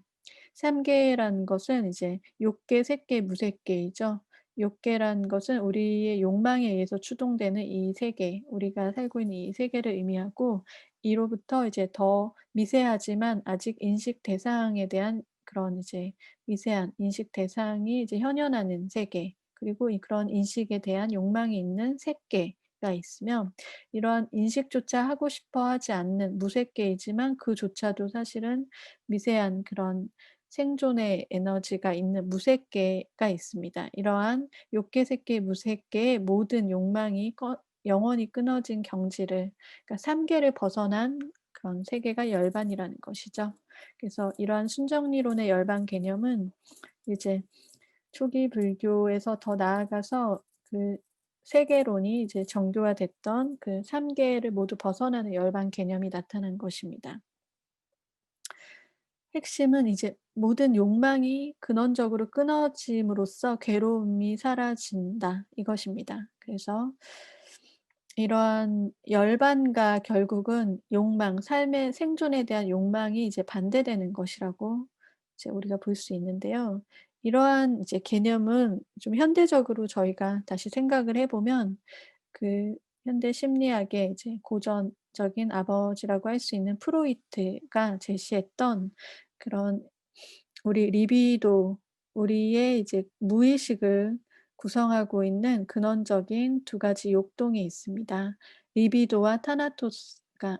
3계라는 것은 이제 욕계, 색계, 무색계이죠. 욕계라는 것은 우리의 욕망에 의해서 추동되는 이 세계, 우리가 살고 있는 이 세계를 의미하고 이로부터 이제 더 미세하지만 아직 인식 대상에 대한 그런 이제 미세한 인식 대상이 이제 현현하는 세계, 그리고 그런 인식에 대한 욕망이 있는 색계가 있으면 이러한 인식조차 하고 싶어 하지 않는 무색계이지만 그조차도 사실은 미세한 그런 생존의 에너지가 있는 무색계가 있습니다. 이러한 욕계, 색계, 무색계의 모든 욕망이 영원히 끊어진 경지를, 그러니까 3계를 벗어난 그런 세계가 열반이라는 것이죠. 그래서 이러한 순정리론의 열반 개념은 이제 초기 불교에서 더 나아가서 그 세계론이 이제 정교화됐던 그 3계를 모두 벗어나는 열반 개념이 나타난 것입니다. 핵심은 이제 모든 욕망이 근원적으로 끊어짐으로써 괴로움이 사라진다 이것입니다. 그래서 이러한 열반과 결국은 욕망, 삶의 생존에 대한 욕망이 이제 반대되는 것이라고 이제 우리가 볼 수 있는데요. 이러한 이제 개념은 좀 현대적으로 저희가 다시 생각을 해 보면 그 현대 심리학의 이제 고전적인 아버지라고 할 수 있는 프로이트가 제시했던 그런 우리 리비도, 우리의 이제 무의식을 구성하고 있는 근원적인 두 가지 욕동이 있습니다. 리비도와 타나토스가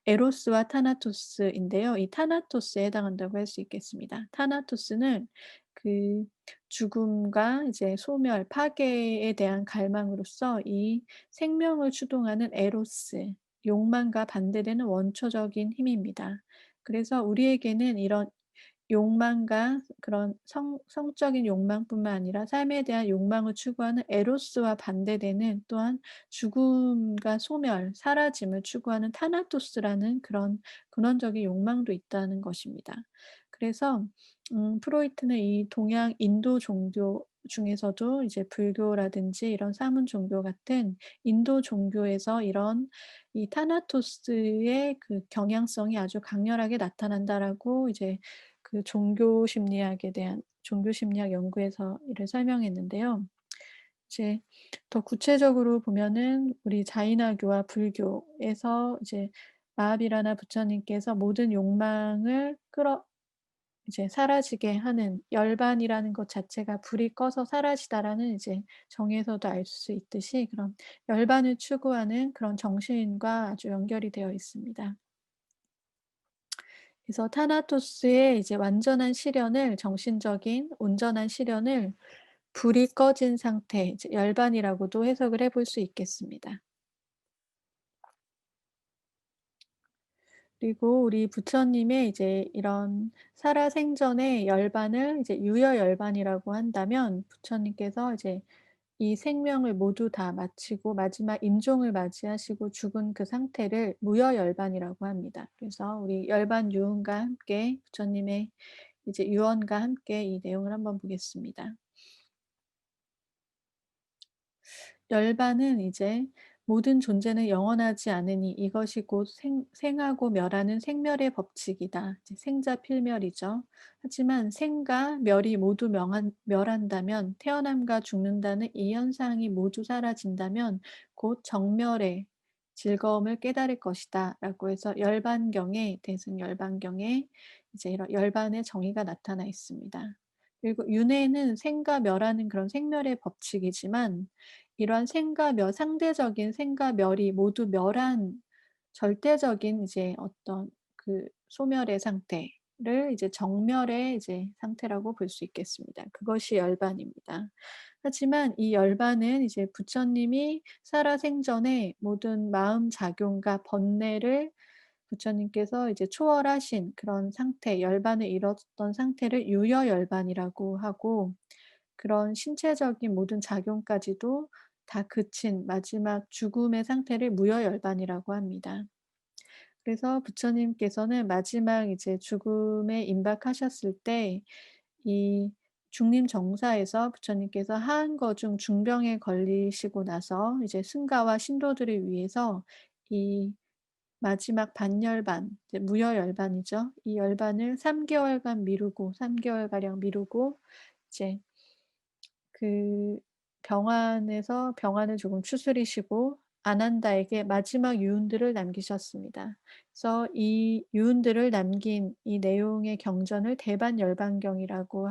에로스와 타나토스인데요. 이 타나토스에 해당한다고 할 수 있겠습니다. 타나토스는 그 죽음과 이제 소멸, 파괴에 대한 갈망으로서 이 생명을 추동하는 에로스, 욕망과 반대되는 원초적인 힘입니다. 그래서 우리에게는 이런 욕망과 그런 성적인 욕망뿐만 아니라 삶에 대한 욕망을 추구하는 에로스와 반대되는 또한 죽음과 소멸, 사라짐을 추구하는 타나토스라는 그런 근원적인 욕망도 있다는 것입니다. 그래서 프로이트는 이 동양 인도 종교 중에서도 이제 불교라든지 이런 사문 종교 같은 인도 종교에서 이런 이 타나토스의 그 경향성이 아주 강렬하게 나타난다라고 이제 그 종교 심리학 연구에서 이를 설명했는데요. 이제 더 구체적으로 보면은 우리 자인화교와 불교에서 이제 마하비라나 부처님께서 모든 욕망을 끌어 이제 사라지게 하는 열반이라는 것 자체가 '불이 꺼서 사라지다.'라는 이제 정의에서도 알 수 있듯이 그런 열반을 추구하는 그런 정신과 아주 연결이 되어 있습니다. 그래서 타나토스의 이제 완전한 실현을 정신적인 온전한 실현을 불이 꺼진 상태 이제 열반이라고도 해석을 해볼 수 있겠습니다. 그리고 우리 부처님의 이제 이런 살아생전의 열반을 이제 유여열반이라고 한다면 부처님께서 이제 이 생명을 모두 다 마치고 마지막 임종을 맞이하시고 죽은 그 상태를 무여열반이라고 합니다. 그래서 우리 열반 유언과 함께 부처님의 이제 유언과 함께 이 내용을 한번 보겠습니다. 열반은 이제 "모든 존재는 영원하지 않으니 이것이 곧 생하고 멸하는 생멸의 법칙이다." 이제 생자필멸이죠. 하지만 생과 멸이 모두 멸한다면 태어남과 죽는다는 이 현상이 모두 사라진다면 곧 정멸의 즐거움을 깨달을 것이다라고 해서 열반경에 대승열반경에 이제 이런 열반의 정의가 나타나 있습니다. 그리고 윤회는 생과 멸하는 그런 생멸의 법칙이지만 이러한 생과 상대적인 생과 멸이 모두 멸한 절대적인 이제 어떤 그 소멸의 상태를 이제 정멸의 이제 상태라고 볼 수 있겠습니다. 그것이 열반입니다. 하지만 이 열반은 이제 부처님이 살아생전에 모든 마음 작용과 번뇌를 부처님께서 이제 초월하신 그런 상태, 열반을 이뤘던 상태를 유여열반이라고 하고 그런 신체적인 모든 작용까지도 다 그친 마지막 죽음의 상태를 무여열반이라고 합니다. 그래서 부처님께서는 마지막 이제 죽음에 임박하셨을 때 이 중림 정사에서 부처님께서 하한거중 중병에 걸리시고 나서 이제 승가와 신도들을 위해서 이 마지막 반열반 이제 무여열반이죠. 이 열반을 3 개월간 미루고 3 개월가량 미루고 이제 그 병환에서 병환을 조금 추스리시고 아난다에게 마지막 유언들을 남기셨습니다. 그래서 이 유언들을 남긴 이 내용의 경전을 대반열반경이라고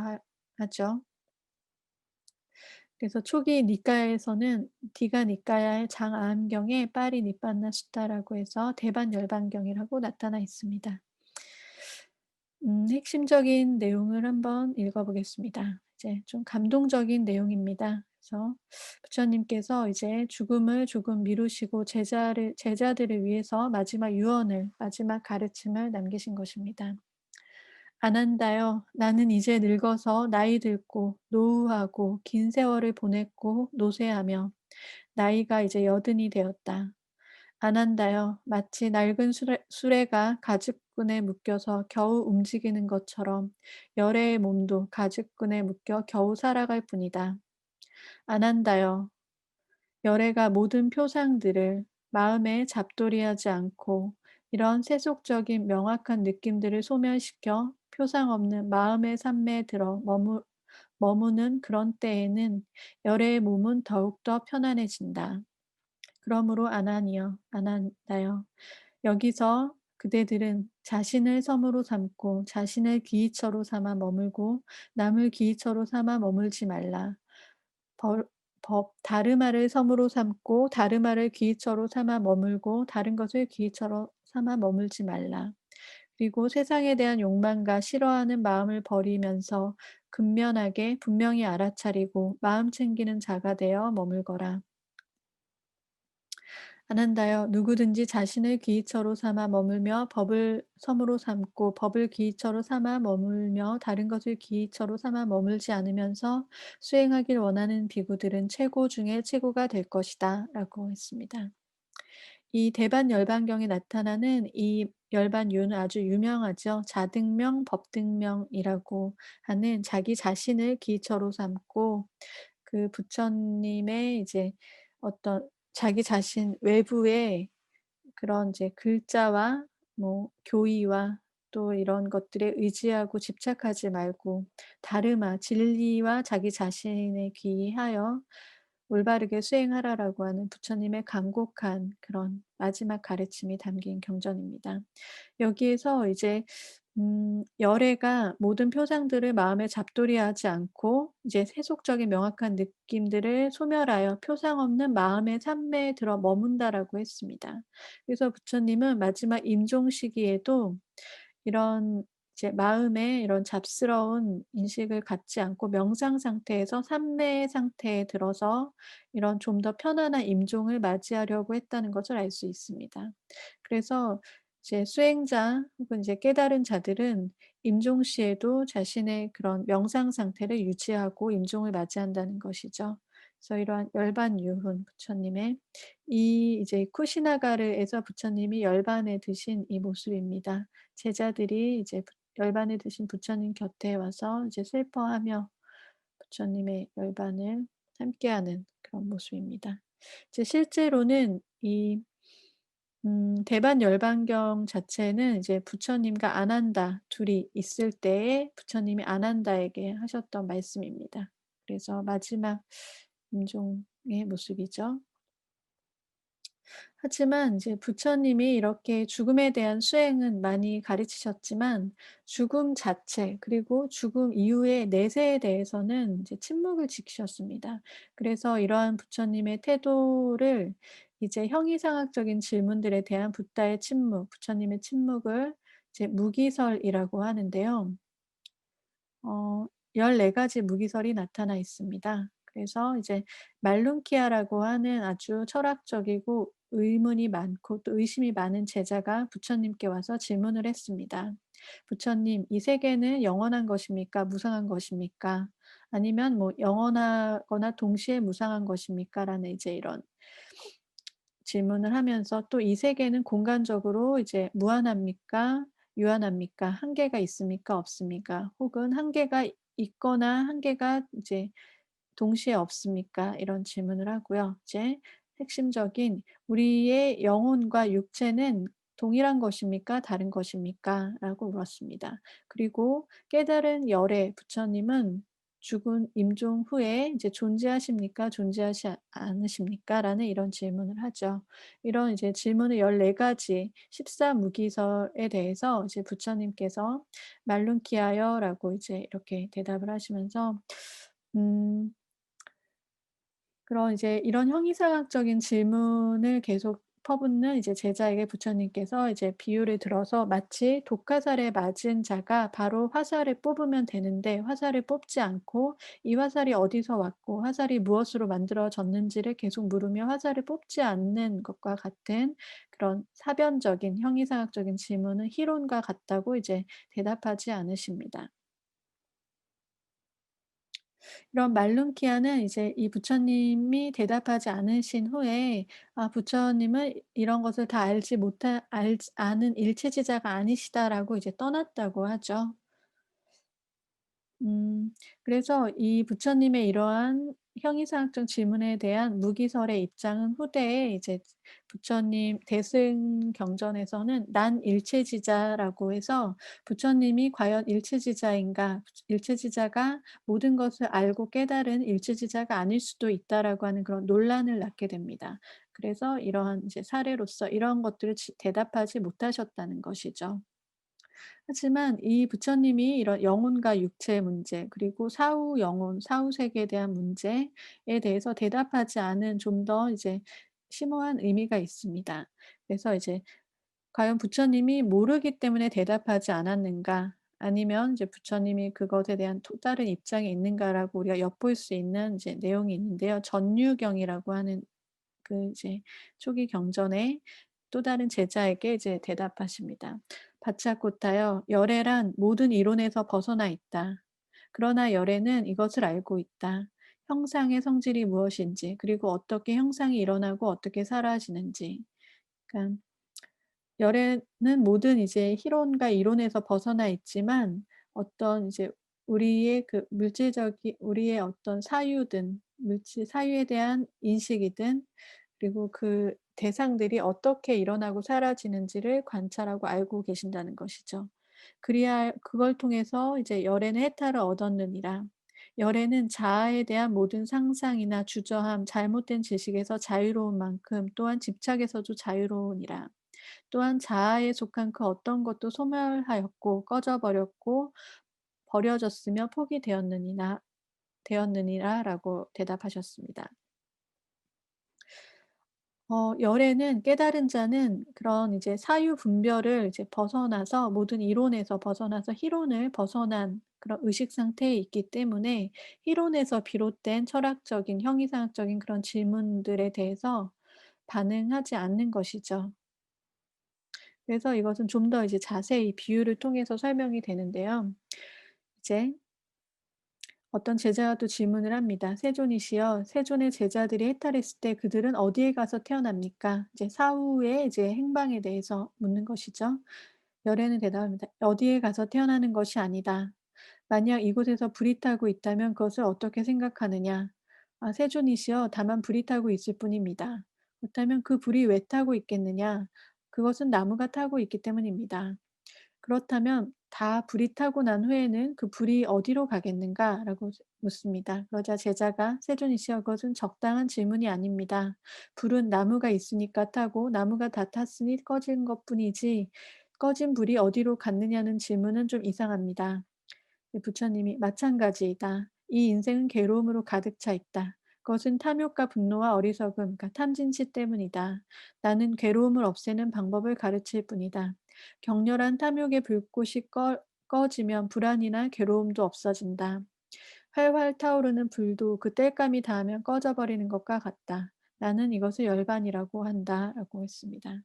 하죠. 그래서 초기 니까에서는 디가 니까야의 장아함경에 파리 니빠나 수타라고 해서 대반열반경이라고 나타나 있습니다. 핵심적인 내용을 한번 읽어 보겠습니다. 이제 좀 감동적인 내용입니다. 그래서 부처님께서 이제 죽음을 조금 미루시고 제자들을 위해서 마지막 유언을 마지막 가르침을 남기신 것입니다. "아난다여 나는 이제 늙어서 나이 들고 노후하고 긴 세월을 보냈고 노쇠하며 나이가 이제 여든이 되었다. 아난다여 마치 낡은 수레가 가죽끈에 묶여서 겨우 움직이는 것처럼 열애의 몸도 가죽끈에 묶여 겨우 살아갈 뿐이다. 아난다여 열애가 모든 표상들을 마음에 잡돌이하지 않고 이런 세속적인 명확한 느낌들을 소멸시켜 표상 없는 마음의 삶에 들어 머무는 그런 때에는 열애의 몸은 더욱더 편안해진다. 그러므로 아난다여 여기서 그대들은 자신을 섬으로 삼고 자신을 기이처로 삼아 머물고 남을 기이처로 삼아 머물지 말라. 벌 다르마를 섬으로 삼고 다르마를 기이처로 삼아 머물고 다른 것을 기이처로 삼아 머물지 말라. 그리고 세상에 대한 욕망과 싫어하는 마음을 버리면서 근면하게 분명히 알아차리고 마음 챙기는 자가 되어 머물거라. 안한다여 누구든지 자신을 기이처로 삼아 머물며 법을 섬으로 삼고 법을 기이처로 삼아 머물며 다른 것을 기이처로 삼아 머물지 않으면서 수행하길 원하는 비구들은 최고 중에 최고가 될 것이다 라고 했습니다. 이 대반 열반경에 나타나는 이 열반유는 아주 유명하죠. 자등명, 법등명이라고 하는 자기 자신을 기초로 삼고 그 부처님의 이제 어떤 자기 자신 외부의 그런 이제 글자와 뭐 교의와 또 이런 것들에 의지하고 집착하지 말고 다르마 진리와 자기 자신에 귀의하여 올바르게 수행하라라고 하는 부처님의 간곡한 그런 마지막 가르침이 담긴 경전입니다. 여기에서 이제 열애가 모든 표상들을 마음에 잡돌이하지 않고 이제 세속적인 명확한 느낌들을 소멸하여 표상 없는 마음의 참매에 들어 머문다라고 했습니다. 그래서 부처님은 마지막 임종 시기에도 이런 이제 마음에 이런 잡스러운 인식을 갖지 않고 명상 상태에서 삼매의 상태에 들어서 이런 좀 더 편안한 임종을 맞이하려고 했다는 것을 알 수 있습니다. 그래서 이제 수행자 혹은 이제 깨달은 자들은 임종 시에도 자신의 그런 명상 상태를 유지하고 임종을 맞이한다는 것이죠. 그래서 이러한 열반유훈 부처님의 이 이제 쿠시나가르에서 부처님이 열반에 드신 이 모습입니다. 제자들이 이제 열반에 드신 부처님 곁에 와서 이제 슬퍼하며 부처님의 열반을 함께하는 그런 모습입니다. 이제 실제로는 이 대반 열반경 자체는 이제 부처님과 아난다 둘이 있을 때에 부처님이 아난다에게 하셨던 말씀입니다. 그래서 마지막 임종의 모습이죠. 하지만 이제 부처님이 이렇게 죽음에 대한 수행은 많이 가르치셨지만 죽음 자체 그리고 죽음 이후의 내세에 대해서는 이제 침묵을 지키셨습니다. 그래서 이러한 부처님의 태도를 이제 형이상학적인 질문들에 대한 붓다의 침묵, 부처님의 침묵을 이제 무기설이라고 하는데요. 어 14 가지 무기설이 나타나 있습니다. 그래서 이제 말룬키아라고 하는 아주 철학적이고 의문이 많고 또 의심이 많은 제자가 부처님께 와서 질문을 했습니다. "부처님, 이 세계는 영원한 것입니까? 무상한 것입니까? 아니면 뭐 영원하거나 동시에 무상한 것입니까?" 라는 이제 이런 질문을 하면서 또 "이 세계는 공간적으로 이제 무한합니까? 유한합니까? 한계가 있습니까? 없습니까? 혹은 한계가 있거나 한계가 이제 동시에 없습니까?" 이런 질문을 하고요. 이제 핵심적인 "우리의 영혼과 육체는 동일한 것입니까? 다른 것입니까?" 라고 물었습니다. 그리고 깨달은 열애 부처님은 죽은 임종 후에 이제 "존재하십니까? 존재하지 않으십니까?" 라는 이런 질문을 하죠. 이런 이제 질문을 14 가지 십사무기설에 대해서 이제 부처님께서 말룬키하여라고 이제 이렇게 대답을 하시면서 음 그런 이제 이런 형이상학적인 질문을 계속 퍼붓는 이제 제자에게 부처님께서 이제 비유를 들어서 마치 독화살에 맞은 자가 바로 화살을 뽑으면 되는데 화살을 뽑지 않고 이 화살이 어디서 왔고 화살이 무엇으로 만들어졌는지를 계속 물으며 화살을 뽑지 않는 것과 같은 그런 사변적인 형이상학적인 질문은 희론과 같다고 이제 대답하지 않으십니다. 이런 말룬키아는 이제 이 부처님이 대답하지 않으신 후에 아 부처님은 이런 것을 다 알지 못하 알지 아는 일체지자가 아니시다라고 이제 떠났다고 하죠. 음 그래서 이 부처님의 이러한 형이상학적 질문에 대한 무기설의 입장은 후대에 이제 부처님 대승경전에서는 난일체지자라고 해서 부처님이 과연 일체지자인가, 일체지자가 모든 것을 알고 깨달은 일체지자가 아닐 수도 있다라고 하는 그런 논란을 낳게 됩니다. 그래서 이러한 이제 사례로서 이런 것들을 대답하지 못하셨다는 것이죠. 하지만 이 부처님이 이런 영혼과 육체의 문제 그리고 사후 영혼, 사후 세계에 대한 문제에 대해서 대답하지 않은 좀 더 이제 심오한 의미가 있습니다. 그래서 이제 과연 부처님이 모르기 때문에 대답하지 않았는가 아니면 이제 부처님이 그것에 대한 또 다른 입장이 있는가라고 우리가 엿볼 수 있는 이제 내용이 있는데요. 전유경이라고 하는 그 이제 초기 경전에 또 다른 제자에게 이제 대답하십니다. "바차코타여, 열애란 모든 이론에서 벗어나 있다. 그러나 열애는 이것을 알고 있다. 형상의 성질이 무엇인지, 그리고 어떻게 형상이 일어나고 어떻게 사라지는지." 그러니까 열애는 모든 이제 희론과 이론에서 벗어나 있지만 어떤 이제 우리의 그 물질적인 우리의 어떤 사유든 물질 사유에 대한 인식이든 그리고 그 대상들이 어떻게 일어나고 사라지는지를 관찰하고 알고 계신다는 것이죠. 그리하여 그걸 통해서 이제 열애는 해탈을 얻었느니라. 열애는 자아에 대한 모든 상상이나 주저함, 잘못된 지식에서 자유로운 만큼 또한 집착에서도 자유로우니라. 또한 자아에 속한 그 어떤 것도 소멸하였고 꺼져 버렸고 버려졌으며 되었느니라라고 대답하셨습니다. 열애는 깨달은 자는 그런 이제 사유 분별을 이제 벗어나서 모든 이론에서 벗어나서 희론을 벗어난 그런 의식 상태에 있기 때문에 희론에서 비롯된 철학적인 형이상학적인 그런 질문들에 대해서 반응하지 않는 것이죠. 그래서 이것은 좀 더 이제 자세히 비유를 통해서 설명이 되는데요. 이제 어떤 제자가 또 질문을 합니다. "세존이시여, 세존의 제자들이 해탈했을 때 그들은 어디에 가서 태어납니까?" 이제 사후의 이제 행방에 대해서 묻는 것이죠. 열애는 대답합니다. "어디에 가서 태어나는 것이 아니다. 만약 이곳에서 불이 타고 있다면 그것을 어떻게 생각하느냐? 아, 세존이시여, 다만 불이 타고 있을 뿐입니다. 그렇다면 그 불이 왜 타고 있겠느냐? 그것은 나무가 타고 있기 때문입니다. 그렇다면 다 불이 타고 난 후에는 그 불이 어디로 가겠는가?"라고 묻습니다. 그러자 제자가 "세존이시여, 그것은 적당한 질문이 아닙니다. 불은 나무가 있으니까 타고 나무가 다 탔으니 꺼진 것뿐이지 꺼진 불이 어디로 갔느냐는 질문은 좀 이상합니다." 네, 부처님이 "마찬가지이다. 이 인생은 괴로움으로 가득 차 있다. 그것은 탐욕과 분노와 어리석음, 그러니까 탐진치 때문이다. 나는 괴로움을 없애는 방법을 가르칠 뿐이다. 격렬한 탐욕의 불꽃이 꺼지면 불안이나 괴로움도 없어진다. 활활 타오르는 불도 그 땔감이 닿으면 꺼져버리는 것과 같다. 나는 이것을 열반이라고 한다."라고 했습니다.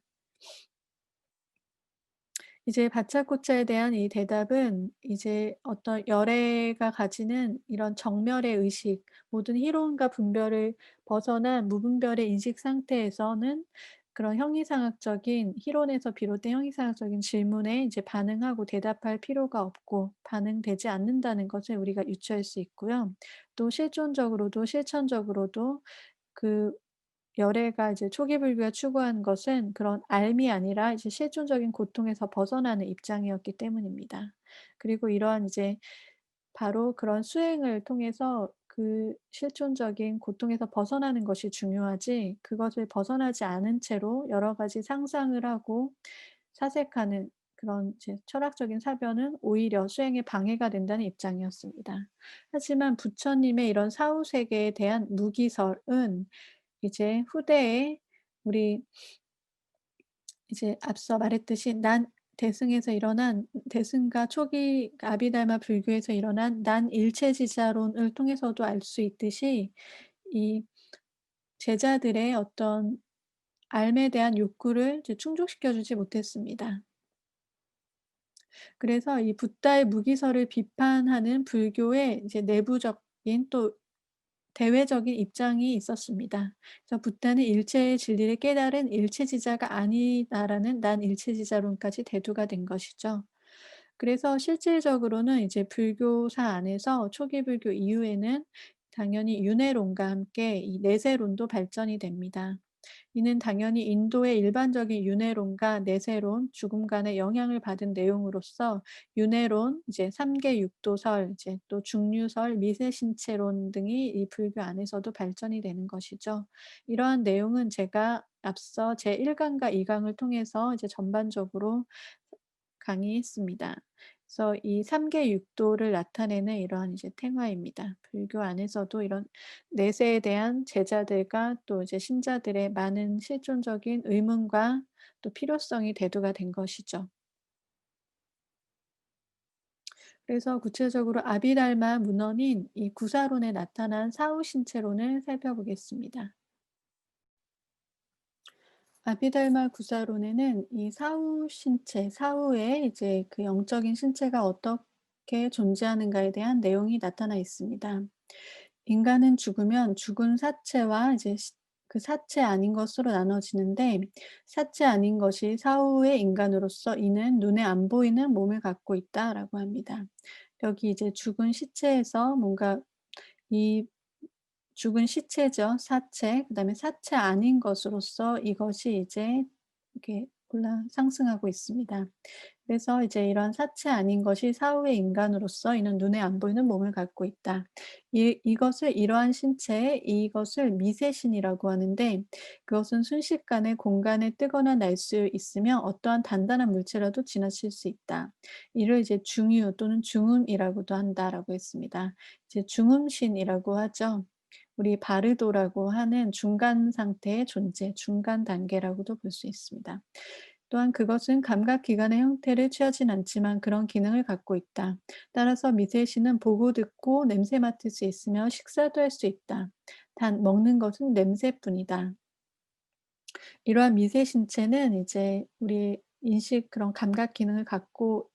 이제 바차코차에 대한 이 대답은 이제 어떤 열애가 가지는 이런 정멸의 의식, 모든 희롱과 분별을 벗어난 무분별의 인식 상태에서는 그런 형이상학적인 희론에서 비롯된 형이상학적인 질문에 이제 반응하고 대답할 필요가 없고 반응되지 않는다는 것을 우리가 유추할 수 있고요. 또 실존적으로도 실천적으로도 그 열애가 이제 초기 불교가 추구한 것은 그런 삶이 아니라 이제 실존적인 고통에서 벗어나는 입장이었기 때문입니다. 그리고 이러한 이제 바로 그런 수행을 통해서 그 실존적인 고통에서 벗어나는 것이 중요하지 그것을 벗어나지 않은 채로 여러 가지 상상을 하고 사색하는 그런 이제 철학적인 사변은 오히려 수행에 방해가 된다는 입장이었습니다. 하지만 부처님의 이런 사후 세계에 대한 무기설은 이제 후대에 우리 이제 앞서 말했듯이 난 대승에서 일어난 대승과 초기 아비달마 불교에서 일어난 난일체지자론을 통해서도 알 수 있듯이 이 제자들의 어떤 삶에 대한 욕구를 이제 충족시켜 주지 못했습니다. 그래서 이 붓다의 무기설을 비판하는 불교의 이제 내부적인 또 대외적인 입장이 있었습니다. 그래서 붓다는 일체의 진리를 깨달은 일체지자가 아니다라는 난일체지자론까지 대두가 된 것이죠. 그래서 실질적으로는 이제 불교사 안에서 초기 불교 이후에는 당연히 윤회론과 함께 이 내세론도 발전이 됩니다. 이는 당연히 인도의 일반적인 윤회론과 내세론, 죽음 간의 영향을 받은 내용으로서 윤회론, 이제 삼계 육도설, 이제 또 중류설, 미세신체론 등이 이 불교 안에서도 발전이 되는 것이죠. 이러한 내용은 제가 앞서 제 1 강과 2 강을 통해서 이제 전반적으로 강의했습니다. 그래서 이 삼계 육도를 나타내는 이러한 이제 행화입니다. 불교 안에서도 이런 내세에 대한 제자들과 또 이제 신자들의 많은 실존적인 의문과 또 필요성이 대두가 된 것이죠. 그래서 구체적으로 아비달마 문헌인 이 구사론에 나타난 사후 신체론을 살펴보겠습니다. 아비달마 구사론에는 이 사후 신체, 사후에 이제 그 영적인 신체가 어떻게 존재하는가에 대한 내용이 나타나 있습니다. 인간은 죽으면 죽은 사체와 이제 그 사체 아닌 것으로 나눠지는데 사체 아닌 것이 사후의 인간으로서 이는 눈에 안 보이는 몸을 갖고 있다라고 합니다. 여기 이제 죽은 시체에서 뭔가 이 죽은 시체죠. 사체. 그다음에 사체 아닌 것으로서 이것이 이제 이렇게 상승하고 있습니다. 그래서 이제 이런 사체 아닌 것이 사후의 인간으로서 이는 눈에 안 보이는 몸을 갖고 있다. 이것을 이러한 신체에 이것을 미세신이라고 하는데 그것은 순식간에 공간에 뜨거나 날 수 있으며 어떠한 단단한 물체라도 지나칠 수 있다. 이를 이제 중유 또는 중음이라고도 한다라고 했습니다. 이제 중음신이라고 하죠. 우리 바르도라고 하는 중간 상태의 존재, 중간 단계라고도 볼 수 있습니다. 또한 그것은 감각 기관의 형태를 취하진 않지만 그런 기능을 갖고 있다. 따라서 미세신은 보고 듣고 냄새 맡을 수 있으며 식사도 할 수 있다. 단 먹는 것은 냄새뿐이다. 이러한 미세 신체는 이제 우리 인식 그런 감각 기능을 갖고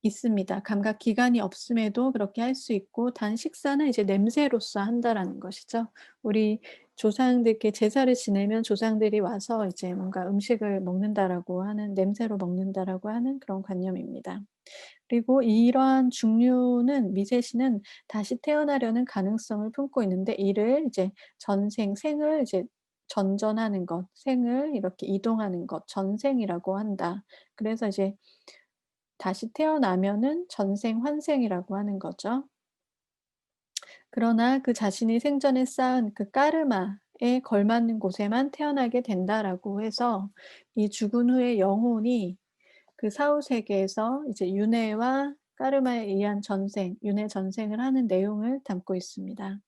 있습니다. 감각 기관이 없음에도 그렇게 할 수 있고 단 식사는 이제 냄새로서 한다라는 것이죠. 우리 조상들께 제사를 지내면 조상들이 와서 이제 뭔가 음식을 먹는다라고 하는 냄새로 먹는다라고 하는 그런 관념입니다. 그리고 이러한 중류는 미세신은 다시 태어나려는 가능성을 품고 있는데 이를 이제 생을 이제 전전하는 것, 생을 이렇게 이동하는 것, 전생이라고 한다. 그래서 이제 다시 태어나면은 전생 환생이라고 하는 거죠. 그러나 그 자신이 생전에 쌓은 그 까르마에 걸맞는 곳에만 태어나게 된다라고 해서 이 죽은 후에 영혼이 그 사후 세계에서 이제 윤회와 까르마에 의한 전생, 윤회 전생을 하는 내용을 담고 있습니다.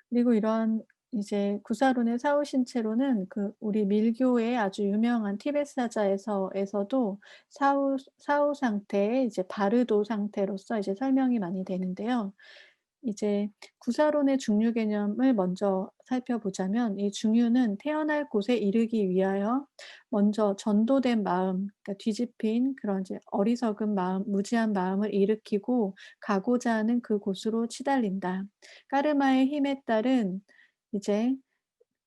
그리고 이런 이제 구사론의 사후 신체로는 그 우리 밀교의 아주 유명한 티베트 사자에서에서도 사후 상태의 이제 바르도 상태로서 이제 설명이 많이 되는데요. 이제 구사론의 중류 개념을 먼저 살펴보자면 이 중류는 태어날 곳에 이르기 위하여 먼저 전도된 마음, 그러니까 뒤집힌 그런 이제 어리석은 마음, 무지한 마음을 일으키고 가고자 하는 그곳으로 치달린다. 까르마의 힘에 이제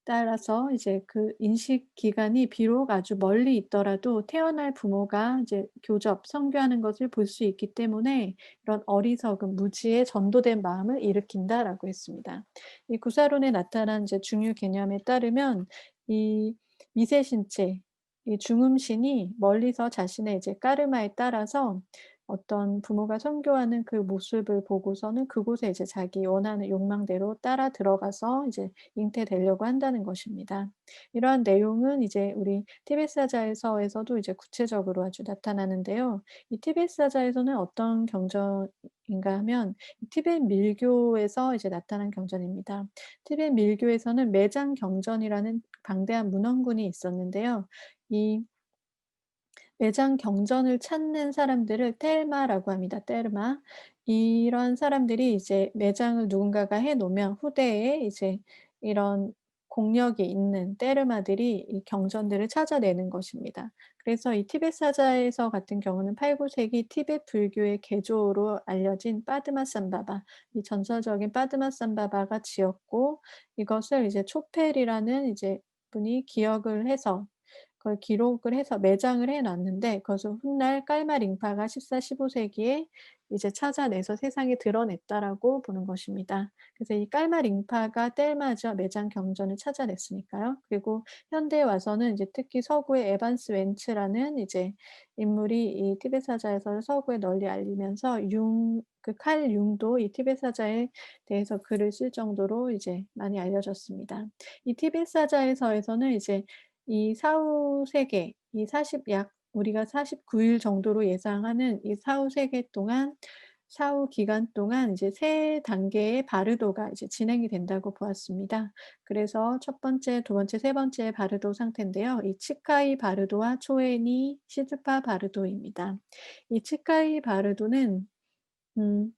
따라서 이제 그 인식 기간이 비록 아주 멀리 있더라도 태어날 부모가 이제 교접, 성교하는 것을 볼 수 있기 때문에 이런 어리석음, 무지에 전도된 마음을 일으킨다라고 했습니다. 이 구사론에 나타난 이제 중유 개념에 따르면 이 미세 신체, 이 중음신이 멀리서 자신의 이제 까르마에 따라서 어떤 부모가 선교하는 그 모습을 보고서는 그곳에 이제 자기 원하는 욕망대로 따라 들어가서 이제 잉태되려고 한다는 것입니다. 이러한 내용은 이제 우리 티베트 사자에서에서도 이제 구체적으로 아주 나타나는데요. 이 티베트 사자에서는 어떤 경전인가 하면 티베트 밀교에서 이제 나타난 경전입니다. 티베트 밀교에서는 매장 경전이라는 방대한 문헌군이 있었는데요. 이 매장 경전을 찾는 사람들을 텔마라고 합니다. 텔마. 이런 사람들이 이제 매장을 누군가가 해 놓으면 후대에 이제 이런 공력이 있는 떼르마들이 이 경전들을 찾아내는 것입니다. 그래서 이 티베트 사자에서 같은 경우는 8-9 세기 티베트 불교의 개조로 알려진 빠드마삼바바, 이 전설적인 빠드마삼바바가 지었고 이것을 이제 초펠이라는 이제 분이 기억을 해서 그걸 기록을 해서 매장을 해 놨는데 그것을 훗날 깔마 링파가 14-15 세기에 이제 찾아내서 세상에 드러냈다라고 보는 것입니다. 그래서 이 깔마 링파가 뗄마저 매장 경전을 찾아냈으니까요. 그리고 현대에 와서는 이제 특히 서구의 에반스 웬츠라는 이제 인물이 이 티베트 사자에서 서구에 널리 알리면서 칼 융도 이 티베트 사자에 대해서 글을 쓸 정도로 이제 많이 알려졌습니다. 이 티베트 사자에서에서는 이제 이 사후 세계, 이 40 약 우리가 49일 정도로 예상하는 이 사후 세계 동안 사후 기간 동안 이제 세 단계의 바르도가 이제 진행이 된다고 보았습니다. 그래서 첫 번째, 두 번째, 세 번째 바르도 상태인데요. 이 치카이 바르도와 초에니 시드파 바르도입니다. 이 치카이 바르도는 음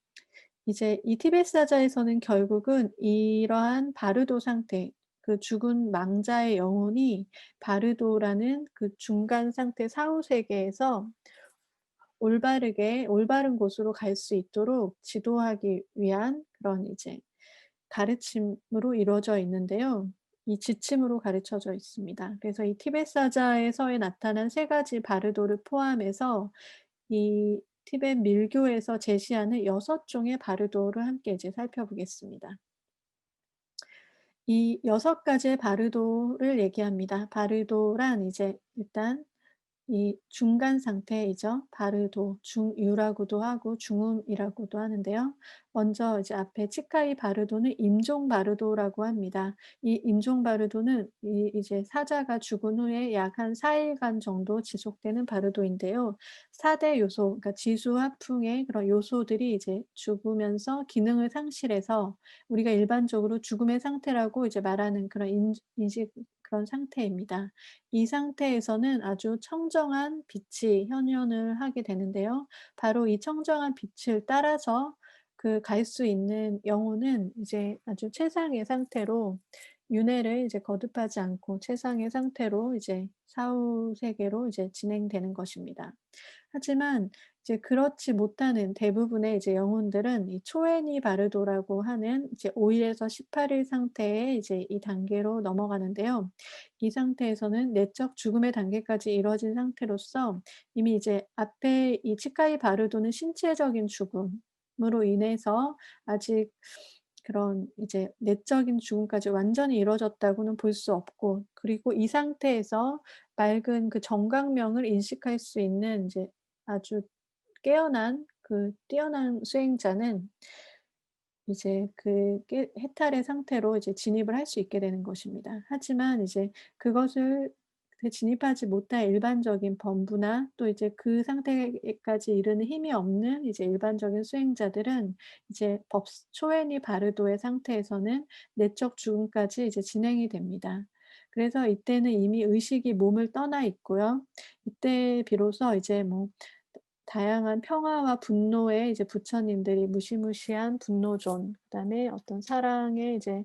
이제 이 티베트 사자에서는 결국은 이러한 바르도 상태, 그 죽은 망자의 영혼이 바르도라는 그 중간 상태 사후 세계에서 올바른 곳으로 갈 수 있도록 지도하기 위한 그런 이제 가르침으로 이루어져 있는데요. 이 지침으로 가르쳐져 있습니다. 그래서 이 티베트 사자에서에 나타난 세 가지 바르도를 포함해서 이 티베트 밀교에서 제시하는 6종의 바르도를 함께 이제 살펴보겠습니다. 이 6 가지의 바르도를 얘기합니다. 바르도란 이제 일단 이 중간 상태이죠. 바르도, 중유라고도 하고 중음이라고도 하는데요. 먼저 이제 앞에 치카이 바르도는 임종 바르도라고 합니다. 이 임종 바르도는 이제 사자가 죽은 후에 약 한 4 일간 정도 지속되는 바르도인데요. 4대 요소, 그러니까 지수 화풍의 그런 요소들이 이제 죽으면서 기능을 상실해서 우리가 일반적으로 죽음의 상태라고 이제 말하는 그런 인식, 그런 상태입니다. 이 상태에서는 아주 청정한 빛이 현현을 하게 되는데요. 바로 이 청정한 빛을 따라서 그 갈 수 있는 영혼은 이제 아주 최상의 상태로, 윤회를 이제 거듭하지 않고 최상의 상태로 이제 사후 세계로 이제 진행되는 것입니다. 하지만 이제 그렇지 못하는 대부분의 이제 영혼들은 이 초에니 바르도라고 하는 이제 5 일에서 18일 상태의 이제 이 단계로 넘어가는데요. 이 상태에서는 내적 죽음의 단계까지 이뤄진 상태로서 이미 이제 앞에 이 치카이 바르도는 신체적인 죽음으로 인해서 아직 그런 이제 내적인 죽음까지 완전히 이루어졌다고는 볼 수 없고, 그리고 이 상태에서 맑은 그 정광명을 인식할 수 있는 이제 아주 깨어난 그 뛰어난 수행자는 이제 그 해탈의 상태로 이제 진입을 할 수 있게 되는 것입니다. 하지만 이제 그것을 진입하지 못한 일반적인 범부나 또 이제 그 상태까지 이르는 힘이 없는 이제 일반적인 수행자들은 이제 법 초엔이 바르도의 상태에서는 내적 죽음까지 이제 진행이 됩니다. 그래서 이때는 이미 의식이 몸을 떠나 있고요. 이때 비로소 이제 뭐 다양한 평화와 분노의 이제 부처님들이, 무시무시한 분노존, 그다음에 어떤 사랑의 이제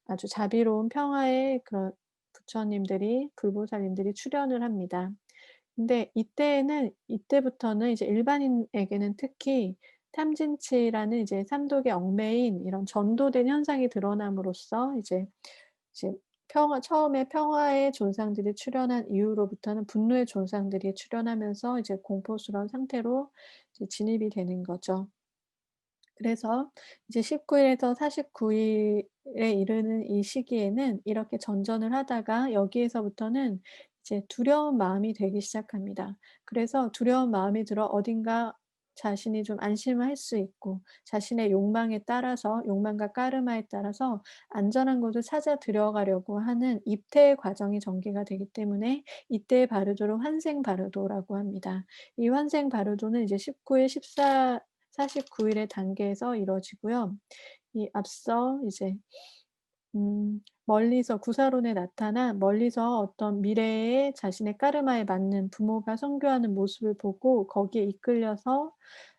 아주 자비로운 평화의 그런 부처님들이, 불보살님들이 출현을 합니다. 근데 이때부터는 이제 일반인에게는 특히 탐진치라는 이제 삼독에 얽매인 이런 전도된 현상이 드러남으로써 이제 처음에 평화의 존상들이 출현한 이후로부터는 분노의 존상들이 출현하면서 이제 공포스러운 상태로 이제 진입이 되는 거죠. 그래서 이제 19 일에서 49 일에 이르는 이 시기에는 이렇게 전전을 하다가 여기에서부터는 이제 두려운 마음이 들기 시작합니다. 그래서 두려운 마음이 들어 어딘가 자신이 좀 안심을 할 수 있고, 자신의 욕망에 따라서, 욕망과 까르마에 따라서 안전한 곳을 찾아 들어가려고 하는 입퇴의 과정이 전개가 되기 때문에 이때 바르도를 환생 바르도라고 합니다. 이 환생 바르도는 이제 19 일, 49 일의 단계에서 이루어지고요. 이 앞서 이제 멀리서 구사론에 나타나 멀리서 어떤 미래의 자신의 까르마에 맞는 부모가 선교하는 모습을 보고 거기에 이끌려서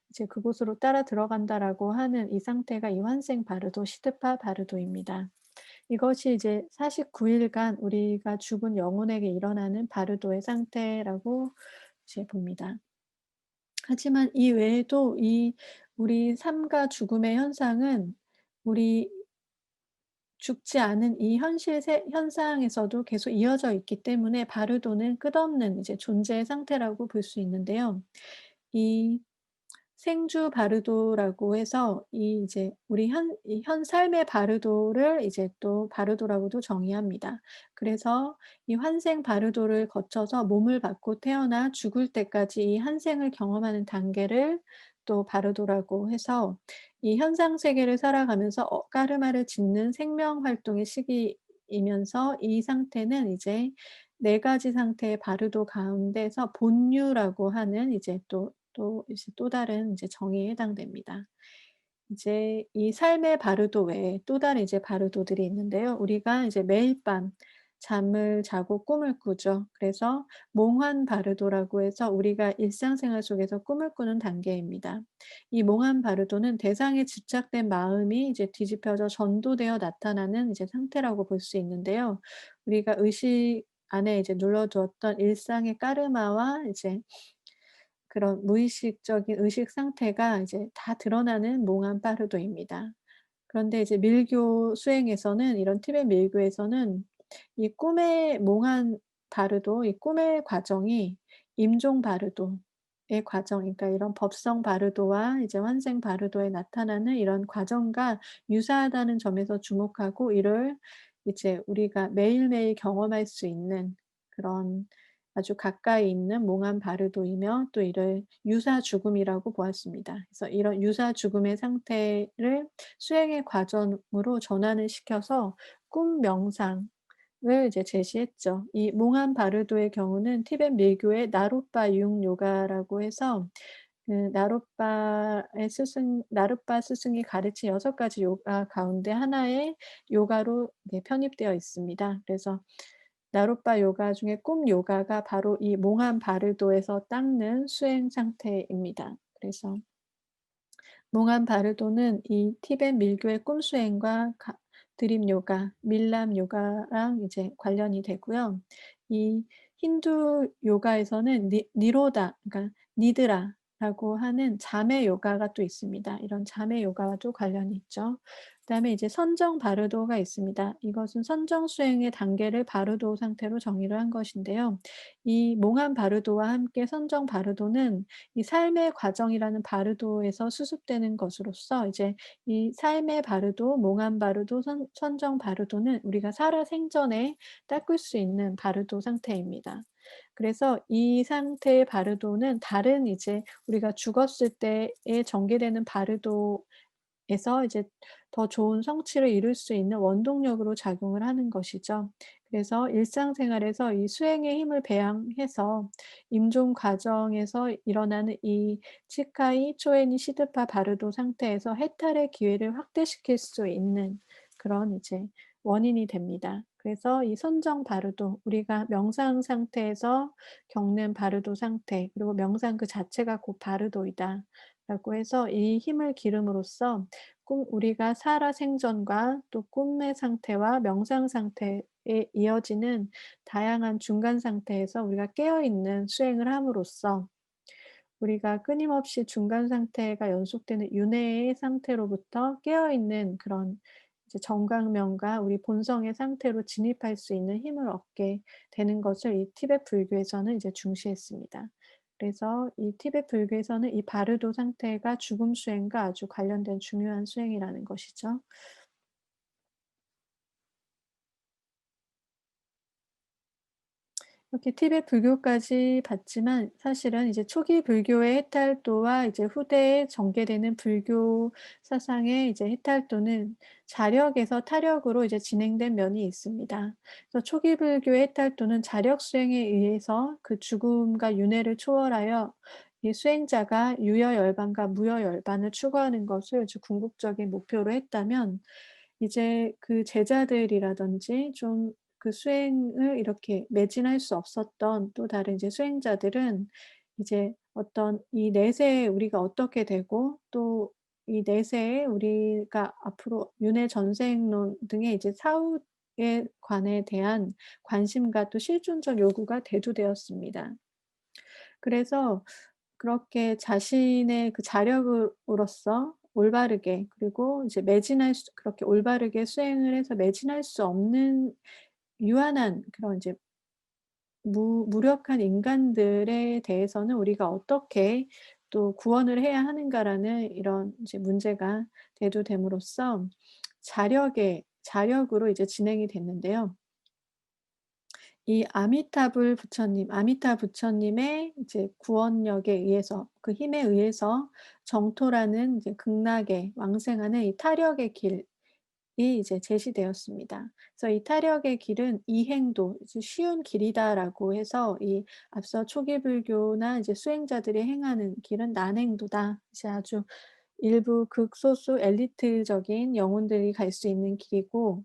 이제 그곳으로 따라 들어간다라고 하는 이 상태가 이 환생 바르도, 시드파 바르도입니다. 이것이 이제 49 일간 우리가 죽은 영혼에게 일어나는 바르도의 상태라고 이제 봅니다. 하지만 이 외에도 이 우리 삶과 죽음의 현상은 우리 죽지 않은 이 현실 현상에서도 계속 이어져 있기 때문에 바르도는 끝없는 이제 존재의 상태라고 볼 수 있는데요. 이 생주 바르도라고 해서 이 이제 우리 현 삶의 바르도를 이제 또 바르도라고도 정의합니다. 그래서 이 환생 바르도를 거쳐서 몸을 받고 태어나 죽을 때까지 이 한 생을 경험하는 단계를 또 바르도라고 해서 이 현상 세계를 살아가면서 까르마를 짓는 생명 활동의 시기이면서 이 상태는 이제 4 가지 상태의 바르도 가운데서 본유라고 하는 이제 또 다른 이제 정의에 해당됩니다. 이제 이 삶의 바르도 외에 또 다른 이제 바르도들이 있는데요. 우리가 이제 매일 밤 잠을 자고 꿈을 꾸죠. 그래서 몽환 바르도라고 해서 우리가 일상생활 속에서 꿈을 꾸는 단계입니다. 이 몽환 바르도는 대상에 집착된 마음이 이제 뒤집혀져 전도되어 나타나는 이제 상태라고 볼 수 있는데요. 우리가 의식 안에 이제 눌러두었던 일상의 까르마와 이제 그런 무의식적인 의식 상태가 이제 다 드러나는 몽환 파르도입니다. 그런데 이제 밀교 수행에서는, 이런 티베트 밀교에서는 이 꿈의 몽환 바르도, 이 꿈의 과정이 임종 바르도의 과정, 그러니까 이런 법성 바르도와 이제 환생 바르도에 나타나는 이런 과정과 유사하다는 점에서 주목하고, 이를 이제 우리가 매일매일 경험할 수 있는 그런 아주 가까이 있는 몽한 바르도이며 또 이를 유사 죽음이라고 보았습니다. 그래서 이런 유사 죽음의 상태를 수행의 과정으로 전환을 시켜서 꿈 명상을 이제 제시했죠. 이 몽한 바르도의 경우는 티벳 밀교의 나룻바 융 요가라고 해서 그 나룻바 스승이 가르친 6가지 요가 가운데 하나의 요가로 이게 편입되어 있습니다. 그래서 나룻바 요가 중에 꿈 요가가 바로 이 몽한 바르도에서 닦는 수행 상태입니다. 그래서 몽한 바르도는 이 티벳 밀교의 꿈 수행과 드림 요가, 밀람 요가랑 이제 관련이 되고요. 이 힌두 요가에서는 니로다 그러니까 니드라라고 하는 잠의 요가가 또 있습니다. 이런 잠의 요가와도 관련이 있죠. 그다음에 이제 선정 바르도가 있습니다. 이것은 선정 수행의 단계를 바르도 상태로 정의를 한 것인데요. 이 몽한 바르도와 함께 선정 바르도는 이 삶의 과정이라는 바르도에서 수습되는 것으로서 이제 이 삶의 바르도, 몽한 바르도, 선정 바르도는 우리가 살아 생전에 닦을 수 있는 바르도 상태입니다. 그래서 이 상태의 바르도는 다른 이제 우리가 죽었을 때에 전개되는 바르도에서 이제 더 좋은 성취를 이룰 수 있는 원동력으로 작용을 하는 것이죠. 그래서 일상생활에서 이 수행의 힘을 배양해서 임종 과정에서 일어나는 이 치카이, 초에니, 시드파, 바르도 상태에서 해탈의 기회를 확대시킬 수 있는 그런 이제 원인이 됩니다. 그래서 이 선정 바르도, 우리가 명상 상태에서 겪는 바르도 상태, 그리고 명상 그 자체가 곧 바르도이다. 라고 해서 이 힘을 기름으로써 우리가 살아 생전과 또 꿈의 상태와 명상 상태에 이어지는 다양한 중간 상태에서 우리가 깨어 있는 수행을 함으로써 우리가 끊임없이 중간 상태가 연속되는 윤회의 상태로부터 깨어 있는 그런 이제 정광명과 우리 본성의 상태로 진입할 수 있는 힘을 얻게 되는 것을 이 티베트 불교에서는 이제 중시했습니다. 그래서 이 티베트 불교에서는 이 바르도 상태가 죽음 수행과 아주 관련된 중요한 수행이라는 것이죠. 이렇게 티베트 불교까지 봤지만 사실은 이제 초기 불교의 해탈도와 이제 후대에 전개되는 불교 사상의 이제 해탈도는 자력에서 타력으로 이제 진행된 면이 있습니다. 그래서 초기 불교의 해탈도는 자력 수행에 의해서 그 죽음과 윤회를 초월하여 이 수행자가 유여 열반과 무여 열반을 추구하는 것을 아주 궁극적인 목표로 했다면 이제 그 제자들이라든지 좀 그 수행을 이렇게 매진할 수 없었던 또 다른 이제 수행자들은 이제 어떤 이 내세에 우리가 어떻게 되고 또 이 내세에 우리가 앞으로 윤회 전생론 등의 이제 사후에 관에 대한 관심과 또 실존적 요구가 대두되었습니다. 그래서 그렇게 자신의 그 자력으로서 올바르게 그리고 이제 매진할 수 그렇게 올바르게 수행을 해서 매진할 수 없는 유한한 그런 이제 무력한 인간들에 대해서는 우리가 어떻게 또 구원을 해야 하는가라는 이런 이제 문제가 대두됨으로써 자력으로 이제 진행이 됐는데요. 이 아미타 부처님의 이제 구원력에 의해서 그 힘에 의해서 정토라는 이제 극락에 왕생하는 이 타력의 길이 이제 제시되었습니다. 그래서 이 타력의 길은 이행도 이제 쉬운 길이다라고 해서 이 앞서 초기 불교나 이제 수행자들이 행하는 길은 난행도다. 이제 아주 일부 극소수 엘리트적인 영혼들이 갈 수 있는 길이고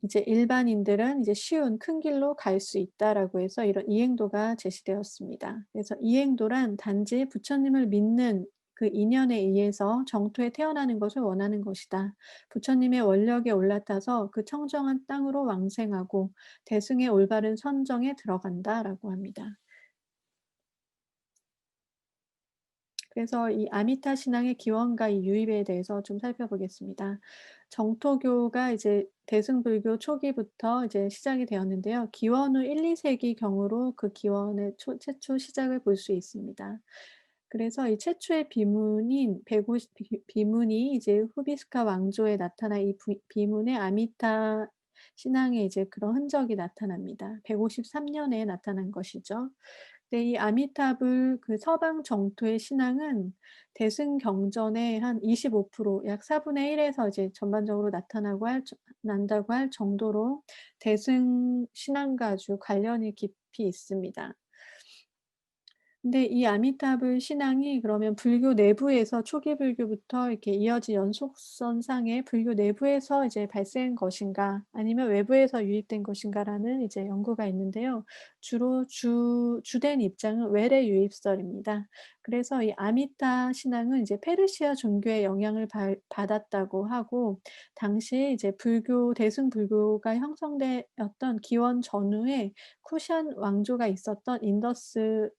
이제 일반인들은 이제 쉬운 큰 길로 갈 수 있다라고 해서 이런 이행도가 제시되었습니다. 그래서 이행도란 단지 부처님을 믿는 그 인연에 의해서 정토에 태어나는 것을 원하는 것이다. 부처님의 원력에 올라타서 그 청정한 땅으로 왕생하고 대승의 올바른 선정에 들어간다라고 합니다. 그래서 이 아미타 신앙의 기원과 이 유입에 대해서 좀 살펴보겠습니다. 정토교가 이제 대승불교 초기부터 이제 시작이 되었는데요. 기원 후 1-2세기 경으로 그 기원의 최초 시작을 볼 수 있습니다. 그래서 이 최초의 비문인 150 비문이 이제 후비스카 왕조에 나타난 이 비문의 아미타 신앙에 이제 그런 흔적이 나타납니다. 153 년에 나타난 것이죠. 근데 이 아미타불 그 서방 정토의 신앙은 대승경전의 한 25%약 4분의 1 에서 이제 전반적으로 나타나고 난다고 할 정도로 대승 신앙과 아주 관련이 깊이 있습니다. 근데 이 아미타불 신앙이 그러면 불교 내부에서 초기 불교부터 이렇게 이어진 연속선상에 불교 내부에서 이제 발생한 것인가 아니면 외부에서 유입된 것인가라는 이제 연구가 있는데요. 주로 주된 입장은 외래 유입설입니다. 그래서 이 아미타 신앙은 이제 페르시아 종교의 영향을 받았다고 하고 당시 이제 불교 대승 불교가 형성되었던 기원 전후에 쿠샨 왕조가 있었던 인더스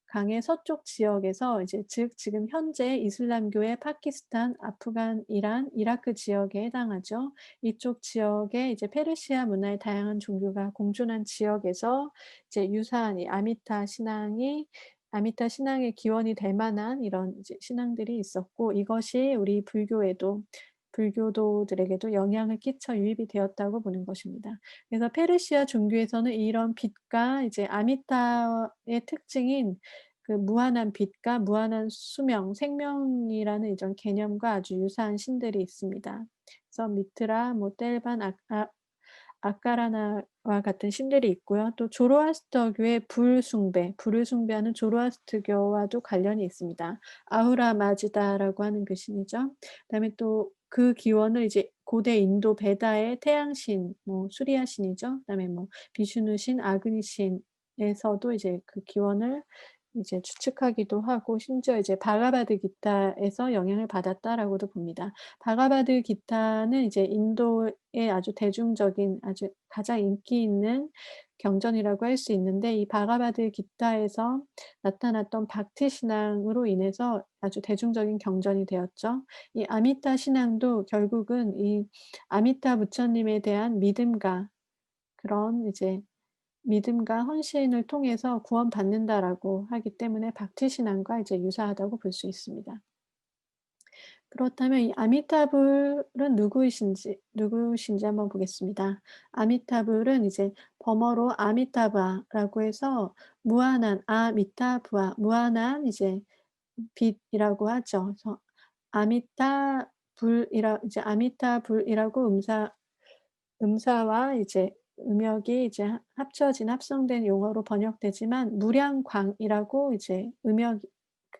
강의 서쪽 지역에서 이제 즉 지금 현재 이슬람교의 파키스탄, 아프간, 이란, 이라크 지역에 해당하죠. 이쪽 지역에 이제 페르시아 문화의 다양한 종교가 공존한 지역에서 이제 유사한 이 아미타 신앙의 기원이 될 만한 이런 이제 신앙들이 있었고 이것이 우리 불교도들에게도 영향을 끼쳐 유입이 되었다고 보는 것입니다. 그래서 페르시아 종교에서는 이런 빛과 이제 아미타의 특징인 그 무한한 빛과 무한한 수명, 생명이라는 이런 개념과 아주 유사한 신들이 있습니다. 그래서 미트라, 뭐 텔반, 아까라나와 같은 신들이 있고요. 또 조로아스터교의 불을 숭배하는 조로아스터교와도 관련이 있습니다. 아후라 마즈다라고 하는 그 신이죠. 그다음에 또 그 기원을 이제 고대 인도 베다의 태양신, 뭐 수리아 신이죠. 그다음에 뭐 비슈누 신, 아그니 신에서도 이제 그 기원을 이제 추측하기도 하고 심지어 이제 바가바드 기타에서 영향을 받았다라고도 봅니다. 바가바드 기타는 이제 인도의 아주 대중적인 아주 가장 인기 있는 경전이라고 할 수 있는데 이 바가바드 기타에서 나타났던 박티 신앙으로 인해서 아주 대중적인 경전이 되었죠. 이 아미타 신앙도 결국은 이 아미타 부처님에 대한 믿음과 그런 이제 믿음과 헌신을 통해서 구원받는다라고 하기 때문에 박티 신앙과 이제 유사하다고 볼 수 있습니다. 그렇다면 이 아미타불은 누구신지 한번 보겠습니다. 아미타불은 이제 범어로 아미타바라고 해서 무한한 무한한 이제 빛이라고 하죠. 그래서 아미타불이라고 음사와 이제 음역이 이제 합쳐진 합성된 용어로 번역되지만 무량광이라고 이제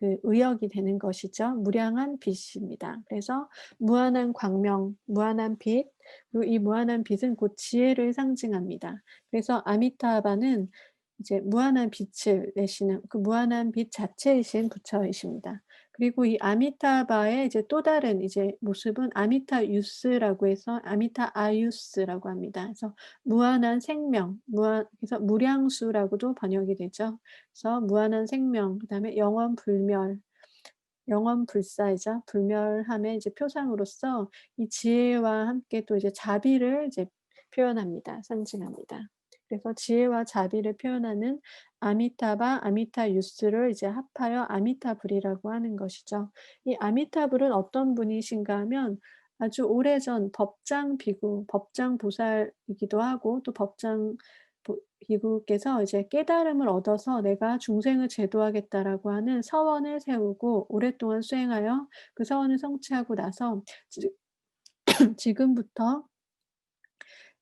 의역이 되는 것이죠. 무량한 빛입니다. 그래서 무한한 광명, 무한한 빛, 그리고 이 무한한 빛은 곧 지혜를 상징합니다. 그래서 아미타바는 이제 무한한 빛을 내시는 그 무한한 빛 자체이신 부처이십니다. 그리고 이 아미타바의 이제 또 다른 이제 모습은 아미타유스라고 해서 아미타아유스라고 합니다. 그래서 무한한 생명, 그래서 무량수라고도 번역이 되죠. 그래서 무한한 생명, 그다음에 영원불사이자 불멸함의 이제 표상으로서 이 지혜와 함께 또 이제 자비를 이제 표현합니다. 상징합니다. 그래서 지혜와 자비를 표현하는 아미타바, 아미타유스를 이제 합하여 아미타불이라고 하는 것이죠. 이 아미타불은 어떤 분이신가 하면 아주 오래전 법장 보살이기도 하고 또 비구께서 이제 깨달음을 얻어서 '내가 중생을 제도하겠다.'라고 하는 서원을 세우고 오랫동안 수행하여 그 서원을 성취하고 나서 지 지금부터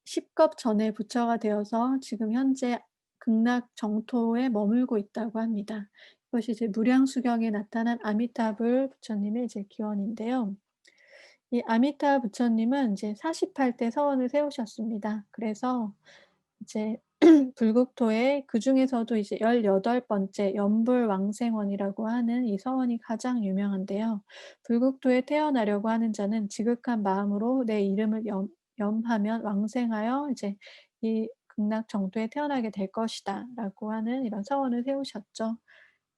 10겁 전에 부처가 되어서 지금 현재 극락 정토에 머물고 있다고 합니다. 이것이 이제 무량수경에 나타난 아미타불 부처님의 이제 기원인데요. 이 아미타 부처님은 이제 48대 서원을 세우셨습니다. 그래서 이제 불국토에 그중에서도 이제 18번째 연불왕생원이라고 하는 이 서원이 가장 유명한데요. 불국토에 태어나려고 하는 자는 지극한 마음으로 내 이름을 염하면 왕생하여 이제 이 극락 정토에 태어나게 될 것이다라고 하는 이런 서원을 세우셨죠.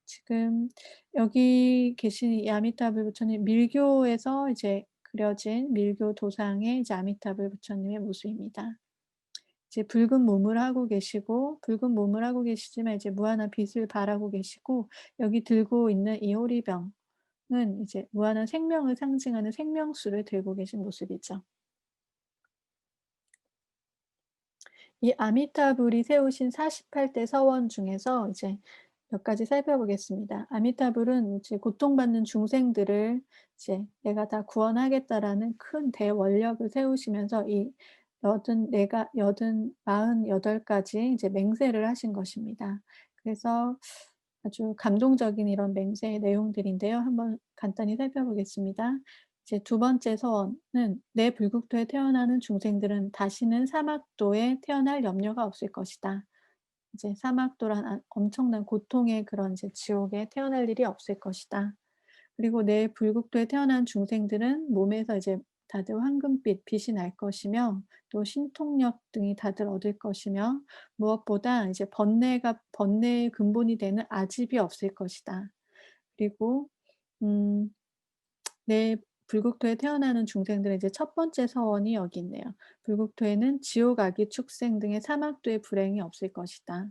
지금 여기 계신 이 아미타불 부처님 밀교에서 이제 그려진 밀교 도상의 이제 아미타불 부처님의 모습입니다. 이제 붉은 몸을 하고 계시지만 이제 무한한 빛을 발하고 계시고 여기 들고 있는 이 호리병은 이제 무한한 생명을 상징하는 생명수를 들고 계신 모습이죠. 이 아미타불이 세우신 48대 서원 중에서 이제 몇 가지 살펴보겠습니다. 아미타불은 이제 고통받는 중생들을 이제 '내가 다 구원하겠다.'라는 큰 대원력을 세우시면서 이 84가 48 가지 이제 맹세를 하신 것입니다. 그래서 아주 감동적인 이런 맹세의 내용들인데요. 한번 간단히 살펴보겠습니다. 이제 두 번째 서원은 "내 불국토에 태어나는 중생들은 다시는 사막도에 태어날 염려가 없을 것이다." 이제 사막도란 엄청난 고통의 그런 이제 지옥에 태어날 일이 없을 것이다. 그리고 "내 불국토에 태어난 중생들은 몸에서 이제 다들 황금빛 빛이 날 것이며 또 신통력 등이 다들 얻을 것이며 무엇보다 이제 번뇌의 근본이 되는 아집이 없을 것이다." 그리고 음 내 불국토에 태어나는 중생들의 이제 첫 번째 서원이 여기 있네요. "불국토에는 지옥, 악의 축생 등의 사막도의 불행이 없을 것이다."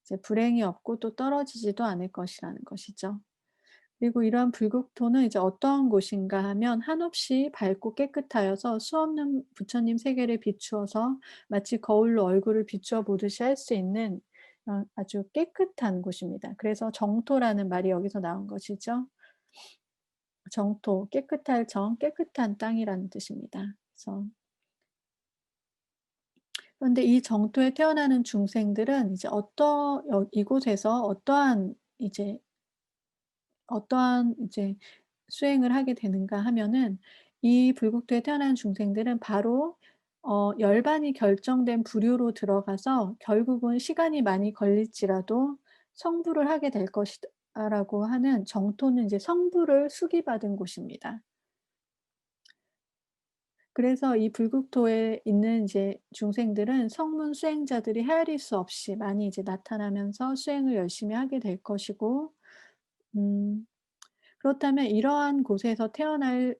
이제 불행이 없고 또 떨어지지도 않을 것이라는 것이죠. 그리고 이러한 불국토는 이제 어떠한 곳인가 하면 한없이 밝고 깨끗하여서 수없는 부처님 세계를 비추어서 마치 거울로 얼굴을 비추어 보듯이 할 수 있는 아주 깨끗한 곳입니다. 그래서 정토라는 말이 여기서 나온 것이죠. 정토, 깨끗할 정, 깨끗한 땅이라는 뜻입니다. 그래서 그런데 이 정토에 태어나는 중생들은 이제 이곳에서 어떠한 이제 수행을 하게 되는가 하면은 이 불국토에 태어난 중생들은 바로 열반이 결정된 부류로 들어가서 결국은 시간이 많이 걸릴지라도 성불을 하게 될 것이다 라고 하는 정토는 이제 성불을 수기받은 곳입니다. 그래서 이 불국토에 있는 이제 중생들은 성문 수행자들이 헤아릴 수 없이 많이 이제 나타나면서 수행을 열심히 하게 될 것이고 음 그렇다면 이러한 곳에서 태어나기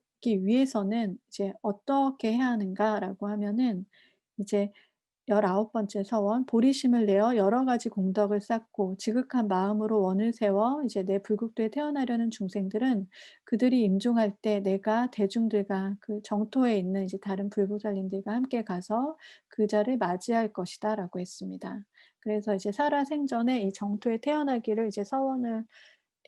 위해서는 이제 어떻게 해야 하는가라고 하면은 이제 19번째 서원 "보리심을 내어 여러 가지 공덕을 쌓고 지극한 마음으로 원을 세워 이제 내 불국토에 태어나려는 중생들은 그들이 임종할 때 내가 대중들과 그 정토에 있는 이제 다른 불보살님들과 함께 가서 그 자를 맞이할 것이다."라고 했습니다. 그래서 이제 살아생전에 이 정토에 태어나기를 이제 서원을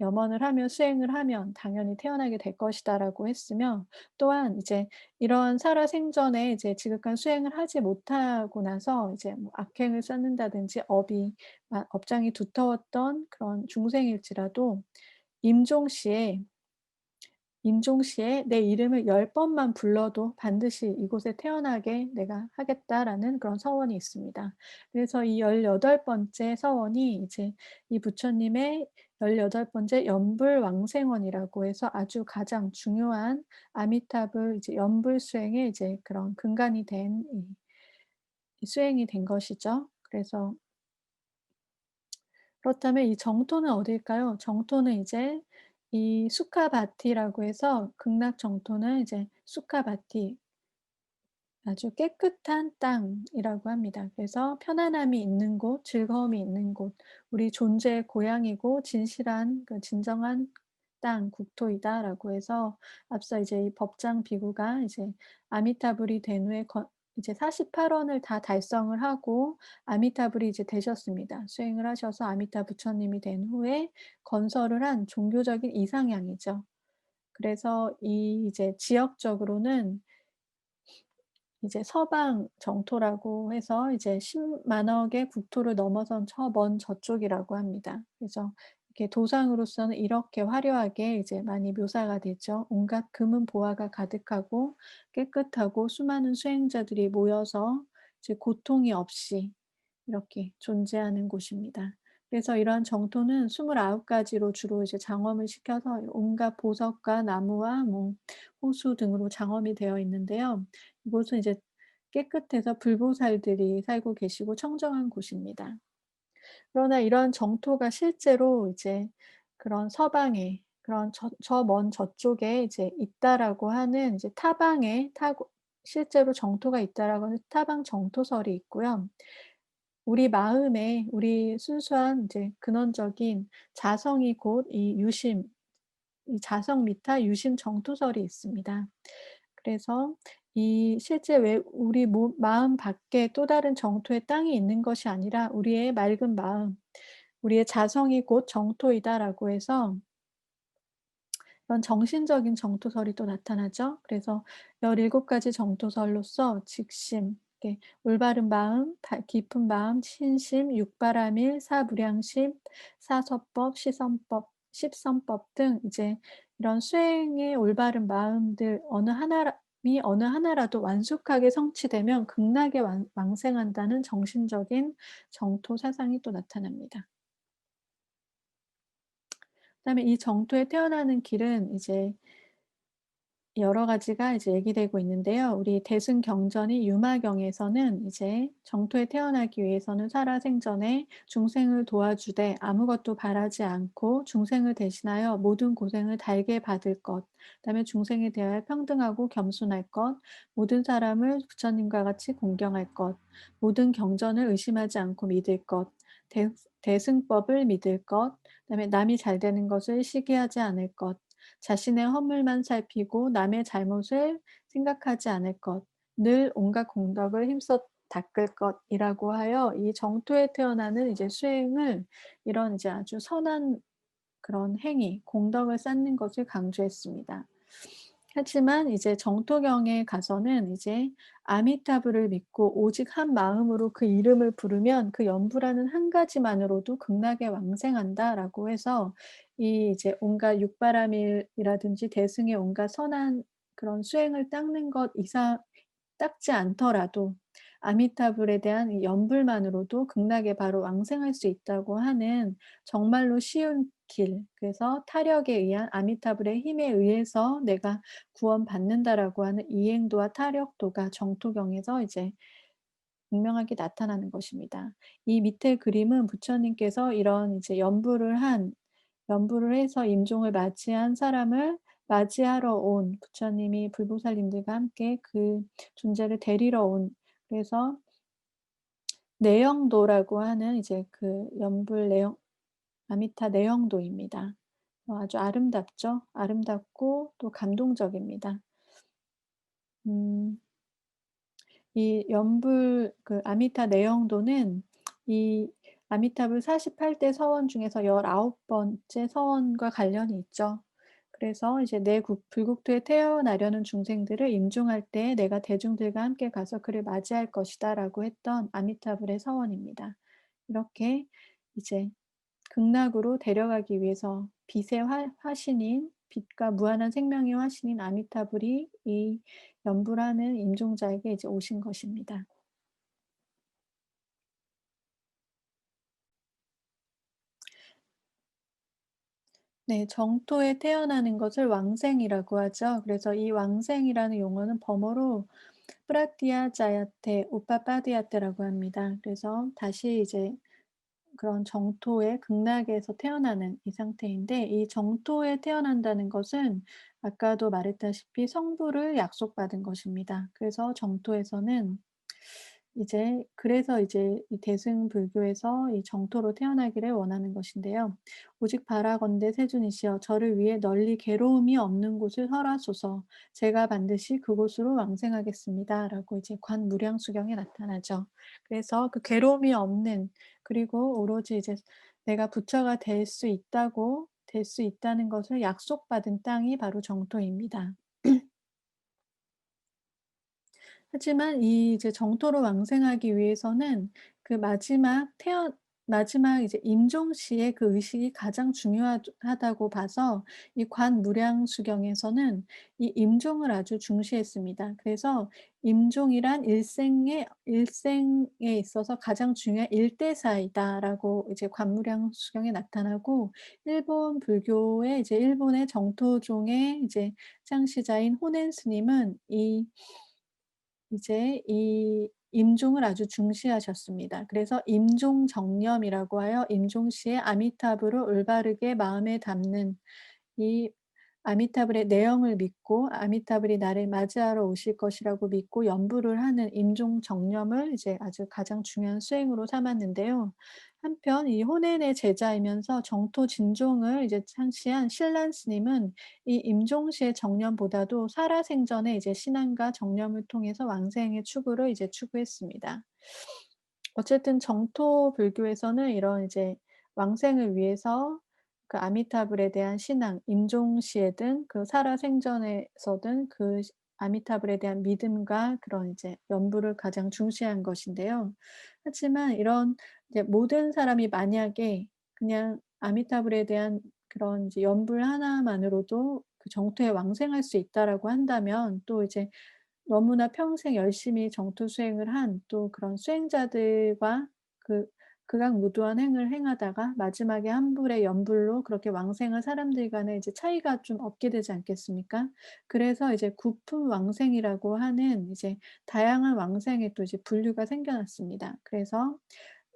염원을 하며 수행을 하면 당연히 태어나게 될 것이다라고 했으며 또한 이제 이런 살아생전에 이제 지극한 수행을 하지 못하고 나서 이제 뭐 악행을 쌓는다든지 업장이 두터웠던 그런 중생일지라도 임종 시에 임종시에 내 이름을 10번만 불러도 반드시 이곳에 태어나게 내가 하겠다라는 그런 서원이 있습니다. 그래서 이 18번째 서원이 이제 이 부처님의 18번째 연불왕생원이라고 해서 아주 가장 중요한 아미타불 이제 연불 수행의 이제 그런 근간이 된 이 수행이 된 것이죠. 그래서 그렇다면 이 정토는 어딜까요? 정토는 이제 이 수카바티라고 해서 극락 정토는 이제 수카바티 아주 깨끗한 땅이라고 합니다. 그래서 편안함이 있는 곳, 즐거움이 있는 곳, 우리 존재의 고향이고 진실한 그 진정한 땅, 국토이다라고 해서 앞서 이제 이 법장 비구가 이제 아미타불이 된 후에 이제 48원을 다 달성을 하고 아미타불이 이제 되셨습니다. 수행을 하셔서 아미타 부처님이 된 후에 건설을 한 종교적인 이상향이죠. 그래서 이 이제 지역적으로는 이제 서방 정토라고 해서 이제 10만억의 국토를 넘어선 먼 저쪽이라고 합니다. 그래서 이렇게 도상으로서는 이렇게 화려하게 이제 많이 묘사가 되죠. 온갖 금은 보화가 가득하고 깨끗하고 수많은 수행자들이 모여서 이제 고통이 없이 이렇게 존재하는 곳입니다. 그래서 이러한 정토는 29 가지로 주로 이제 장엄을 시켜서 온갖 보석과 나무와 뭐 호수 등으로 장엄이 되어 있는데요. 이곳은 이제 깨끗해서 불보살들이 살고 계시고 청정한 곳입니다. 그러나 이런 정토가 실제로 이제 그런 서방에 그런 저 먼 저쪽에 이제 있다라고 하는 이제 타방에 타고 실제로 정토가 있다라고 하는 타방 정토설이 있고요. 우리 마음에 우리 순수한 이제 근원적인 자성이 곧 이 유심 이 자성 미타 유심 정토설이 있습니다. 그래서 이 실제 왜 우리 몸 마음 밖에 또 다른 정토의 땅이 있는 것이 아니라 우리의 맑은 마음, 우리의 자성이 곧 정토이다라고 해서 이런 정신적인 정토설이 또 나타나죠. 그래서 17 가지 정토설로서 직심, 이렇게 올바른 마음, 깊은 마음, 신심, 육바라밀, 사무량심, 사서법, 시선법, 십선법 등 이제 이런 수행의 올바른 마음들 어느 하나라도 완숙하게 성취되면 극락에 왕생한다는 정신적인 정토 사상이 또 나타납니다. 그다음에 이 정토에 태어나는 길은 이제 여러 가지가 이제 얘기되고 있는데요. 우리 대승경전이 유마경에서는 이제 정토에 태어나기 위해서는 살아생전에 중생을 도와주되 아무것도 바라지 않고 중생을 대신하여 모든 고생을 달게 받을 것, 그다음에 중생에 대하여 평등하고 겸손할 것, 모든 사람을 부처님과 같이 공경할 것, 모든 경전을 의심하지 않고 믿을 것, 대승법을 믿을 것, 그다음에 남이 잘 되는 것을 시기하지 않을 것, 자신의 허물만 살피고 남의 잘못을 생각하지 않을 것, 늘 온갖 공덕을 힘써 닦을 것이라고 하여 이 정토에 태어나는 이제 수행을 이런 이제 아주 선한 그런 행위, 공덕을 쌓는 것을 강조했습니다. 하지만 이제 정토경에 가서는 이제 아미타불을 믿고 오직 한 마음으로 그 이름을 부르면 그 연부라는 한 가지만으로도 극락에 왕생한다라고 해서 이 이제 온갖 육바라밀이라든지 대승의 온갖 선한 그런 수행을 닦는 것 이상 닦지 않더라도 아미타불에 대한 이 연불만으로도 극락에 바로 왕생할 수 있다고 하는 정말로 쉬운 길, 그래서 타력에 의한 아미타불의 힘에 의해서 내가 구원받는다라고 하는 이행도와 타력도가 정토경에서 이제 분명하게 나타나는 것입니다. 이 밑에 그림은 부처님께서 이런 이제 연부를 해서 임종을 맞이한 사람을 맞이하러 온 부처님이 불보살님들과 함께 그 존재를 데리러 온, 그래서 내영도라고 하는 이제 그 연불 내영 아미타 내영도입니다. 아주 아름답죠. 아름답고 또 감동적입니다. 음. 이 연불 그 아미타 내영도는 이 아미타불 48대 서원 중에서 19번째 서원과 관련이 있죠. 그래서 이제 내 불국토에 태어나려는 중생들을 임종할 때 내가 대중들과 함께 가서 그를 맞이할 것이다라고 했던 아미타불의 서원입니다. 이렇게 이제 극락으로 데려가기 위해서 빛의 화신인, 빛과 무한한 생명의 화신인 아미타불이 이 연불하는 임종자에게 이제 오신 것입니다. 네. 정토에 태어나는 것을 왕생이라고 하죠. 그래서 이 왕생이라는 용어는 범어로 프라티아 자야테 우빠빠디아테라고 합니다. 그래서 다시 이제 그런 정토의 극락에서 태어나는 이 상태인데, 이 정토에 태어난다는 것은 아까도 말했다시피 성부를 약속받은 것입니다. 그래서 정토에서는 그래서 이제 이 대승불교에서 이 정토로 태어나기를 원하는 것인데요. "오직 바라건대 세존이시여 저를 위해 널리 괴로움이 없는 곳을 설하소서. 제가 반드시 그곳으로 왕생하겠습니다."라고 이제 관무량수경에 나타나죠. 그래서 그 괴로움이 없는, 그리고 오로지 이제 내가 부처가 될 수 있다는 것을 약속받은 땅이 바로 정토입니다. 하지만 이 이제 정토로 왕생하기 위해서는 그 마지막 이제 임종 시의 그 의식이 가장 중요하다고 봐서 이 관무량수경에서는 이 임종을 아주 중시했습니다. 그래서 임종이란 일생에 있어서 가장 중요한 일대사이다라고 이제 관무량수경에 나타나고, 일본 불교의 이제 일본의 정토종의 이제 창시자인 호넨 스님은 이 임종을 아주 중시하셨습니다. 그래서 임종정념이라고 하여 임종시에 아미타불을 올바르게 마음에 담는, 이 아미타불의 내용을 믿고 아미타불이 나를 맞이하러 오실 것이라고 믿고 연부를 하는 임종정념을 이제 아주 가장 중요한 수행으로 삼았는데요. 한편 이 호넨의 제자이면서 정토 진종을 이제 창시한 신란 스님은 이 임종시의 정념보다도 살아생전에 이제 신앙과 정념을 통해서 왕생의 추구를 이제 추구했습니다. 어쨌든 정토 불교에서는 이런 이제 왕생을 위해서 그 아미타불에 대한 신앙, 임종시에든 그 살아생전에서든 그 아미타불에 대한 믿음과 그런 이제 연부를 가장 중시한 것인데요. 하지만 이런 이제 모든 사람이 만약에 그냥 아미타불에 대한 그런 이제 연불 하나만으로도 그 정토에 왕생할 수 있다라고 한다면 또 이제 너무나 평생 열심히 정토 수행을 한 또 그런 수행자들과 그 극악무도한 행을 행하다가 마지막에 한 불의 연불로 그렇게 왕생한 사람들 간에 이제 차이가 좀 없게 되지 않겠습니까? 그래서 이제 구품 왕생이라고 하는 이제 다양한 왕생의 또 이제 분류가 생겨났습니다. 그래서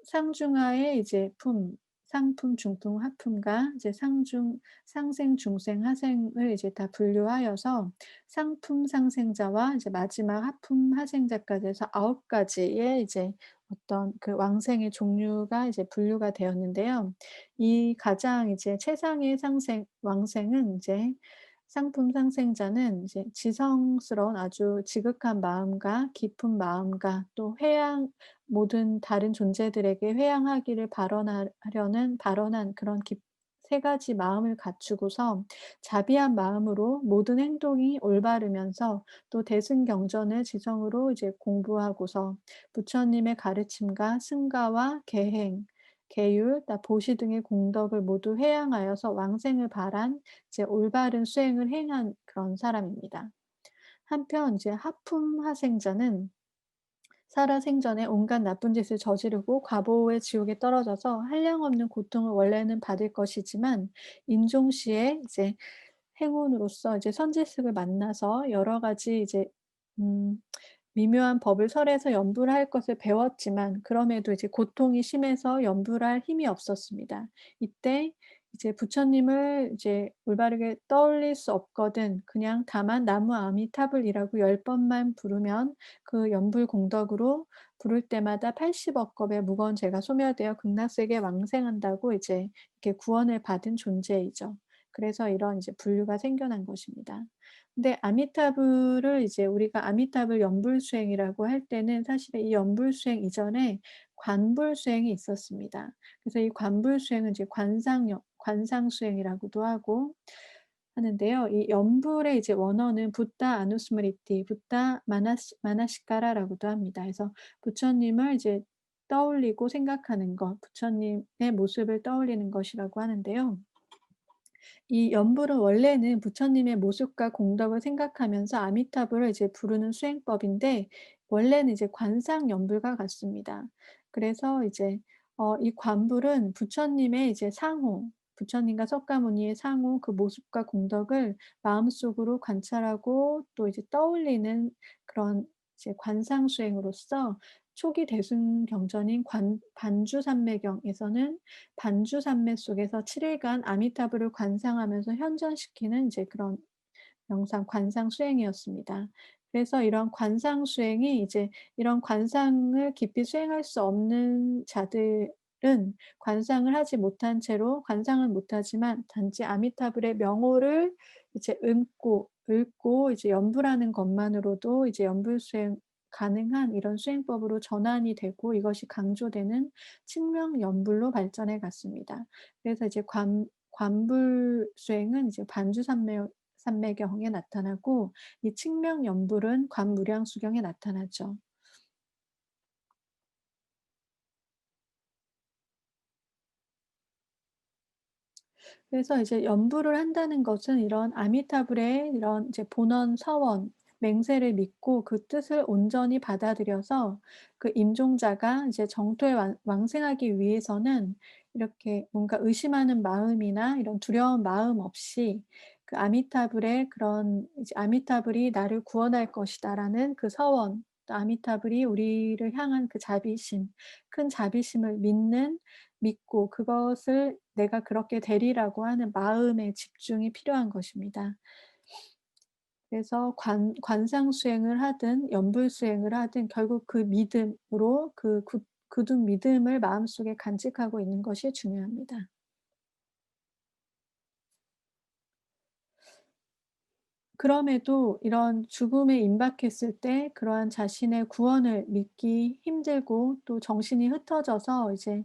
상중하의 이제 품, 상품, 중품, 하품과 이제 상생, 중생, 하생을 이제 다 분류하여서 상품 상생자와 이제 마지막 하품 하생자까지 해서 9 가지의 이제 어떤 그 왕생의 종류가 이제 분류가 되었는데요. 이 가장 이제 최상의 상생 왕생은 이제 상품 상생자는 이제 지성스러운 아주 지극한 마음과 깊은 마음과 또 회양 모든 다른 존재들에게 회양하기를 발언하려는 발언한 그런 세 가지 마음을 갖추고서 자비한 마음으로 모든 행동이 올바르면서 또 대승경전을 지성으로 이제 공부하고서 부처님의 가르침과 승가와 계행, 계율, 보시 등의 공덕을 모두 회양하여서 왕생을 바란 이제 올바른 수행을 행한 그런 사람입니다. 한편 이제 하품하생자는 살아생전에 온갖 나쁜 짓을 저지르고 과보의 지옥에 떨어져서 한량없는 고통을 원래는 받을 것이지만 임종시에 이제 행운으로서 이제 선지식을 만나서 여러 가지 이제 음 미묘한 법을 설해서 연불을 할 것을 배웠지만 그럼에도 이제 고통이 심해서 연불을 할 힘이 없었습니다. 이때 이제 부처님을 이제 올바르게 떠올릴 수 없거든 그냥 다만 나무 아미타불이라고 10 번만 부르면 그 연불 공덕으로 부를 때마다 80억 겁의 무거운 죄가 소멸되어 극락세계에 왕생한다고 이제 이렇게 구원을 받은 존재이죠. 그래서 이런 이제 분류가 생겨난 것입니다. 근데 아미타불을 이제 우리가 아미타불 연불 수행이라고 할 때는 사실은 이 연불 수행 이전에 관불 수행이 있었습니다. 그래서 이 관불 수행은 이제 관상 수행이라고도 하고 하는데요. 이 연불의 이제 원어는 붓다 아누스므리티, 붓다 마나시카라라고도 합니다. 그래서 부처님을 이제 떠올리고 생각하는 것, 부처님의 모습을 떠올리는 것이라고 하는데요. 이 연불은 원래는 부처님의 모습과 공덕을 생각하면서 아미타불을 이제 부르는 수행법인데 원래는 이제 관상 연불과 같습니다. 그래서 이제 이 관불은 부처님의 이제 상호, 부처님과 석가모니의 상호 그 모습과 공덕을 마음속으로 관찰하고 또 이제 떠올리는 그런 이제 관상 수행으로서 초기 대승경전인 반주산매경에서는 반주산매 속에서 7 일간 아미타불을 관상하면서 현존시키는 이제 그런 명상 관상 수행이었습니다. 그래서 이런 관상 수행이 이제 이런 관상을 깊이 수행할 수 없는 자들은 관상을 하지 못한 채로 관상은 못하지만 단지 아미타불의 명호를 이제 읊고 이제 연불하는 것만으로도 이제 연불 수행 가능한 이런 수행법으로 전환이 되고 이것이 강조되는 칭명연불로 발전해 갔습니다. 그래서 이제 관불 수행은 이제 산매경에 나타나고 이 칭명연불은 관무량수경에 나타나죠. 그래서 이제 연부를 한다는 것은 이런 아미타불의 이런 이제 본원, 서원, 맹세를 믿고 그 뜻을 온전히 받아들여서 그 임종자가 이제 정토에 왕생하기 위해서는 이렇게 뭔가 의심하는 마음이나 이런 두려운 마음 없이 그 아미타불의 그런 이제 '아미타불이 나를 구원할 것이다.'라는 그 서원, 또 아미타불이 우리를 향한 그 자비심, 큰 자비심을 믿고 그것을 내가 그렇게 되리라고 하는 마음의 집중이 필요한 것입니다. 그래서 관상 수행을 하든 연불 수행을 하든 결국 그 믿음으로 그 굳은 믿음을 마음속에 간직하고 있는 것이 중요합니다. 그럼에도 이런 죽음에 임박했을 때 그러한 자신의 구원을 믿기 힘들고 또 정신이 흩어져서 이제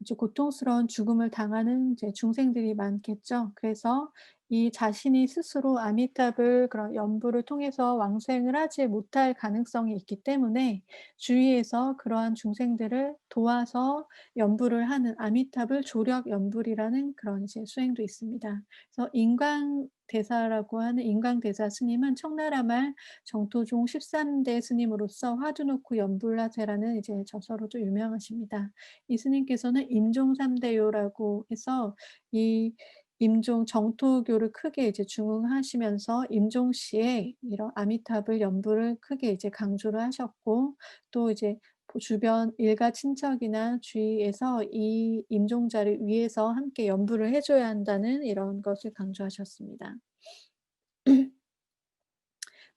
아주 고통스러운 죽음을 당하는 이제 중생들이 많겠죠. 그래서 이 자신이 스스로 아미탑을 그런 연부를 통해서 왕생을 하지 못할 가능성이 있기 때문에 주위에서 그러한 중생들을 도와서 연부를 하는 아미탑을 조력 연불이라는 그런 이제 수행도 있습니다. 그래서 인광대사라고 하는 인광대사 스님은 청나라말 정토종 13대 스님으로서 화두놓고 연불하세라는 이제 저서로도 유명하십니다. 이 스님께서는 임종 3대요라고 해서 이 임종 정토교를 크게 이제 중흥하시면서 임종시에 이런 아미탑을 연부를 크게 이제 강조를 하셨고 또 이제 주변 일가 친척이나 주위에서 이 임종자를 위해서 함께 연부를 해 줘야 한다는 이런 것을 강조하셨습니다.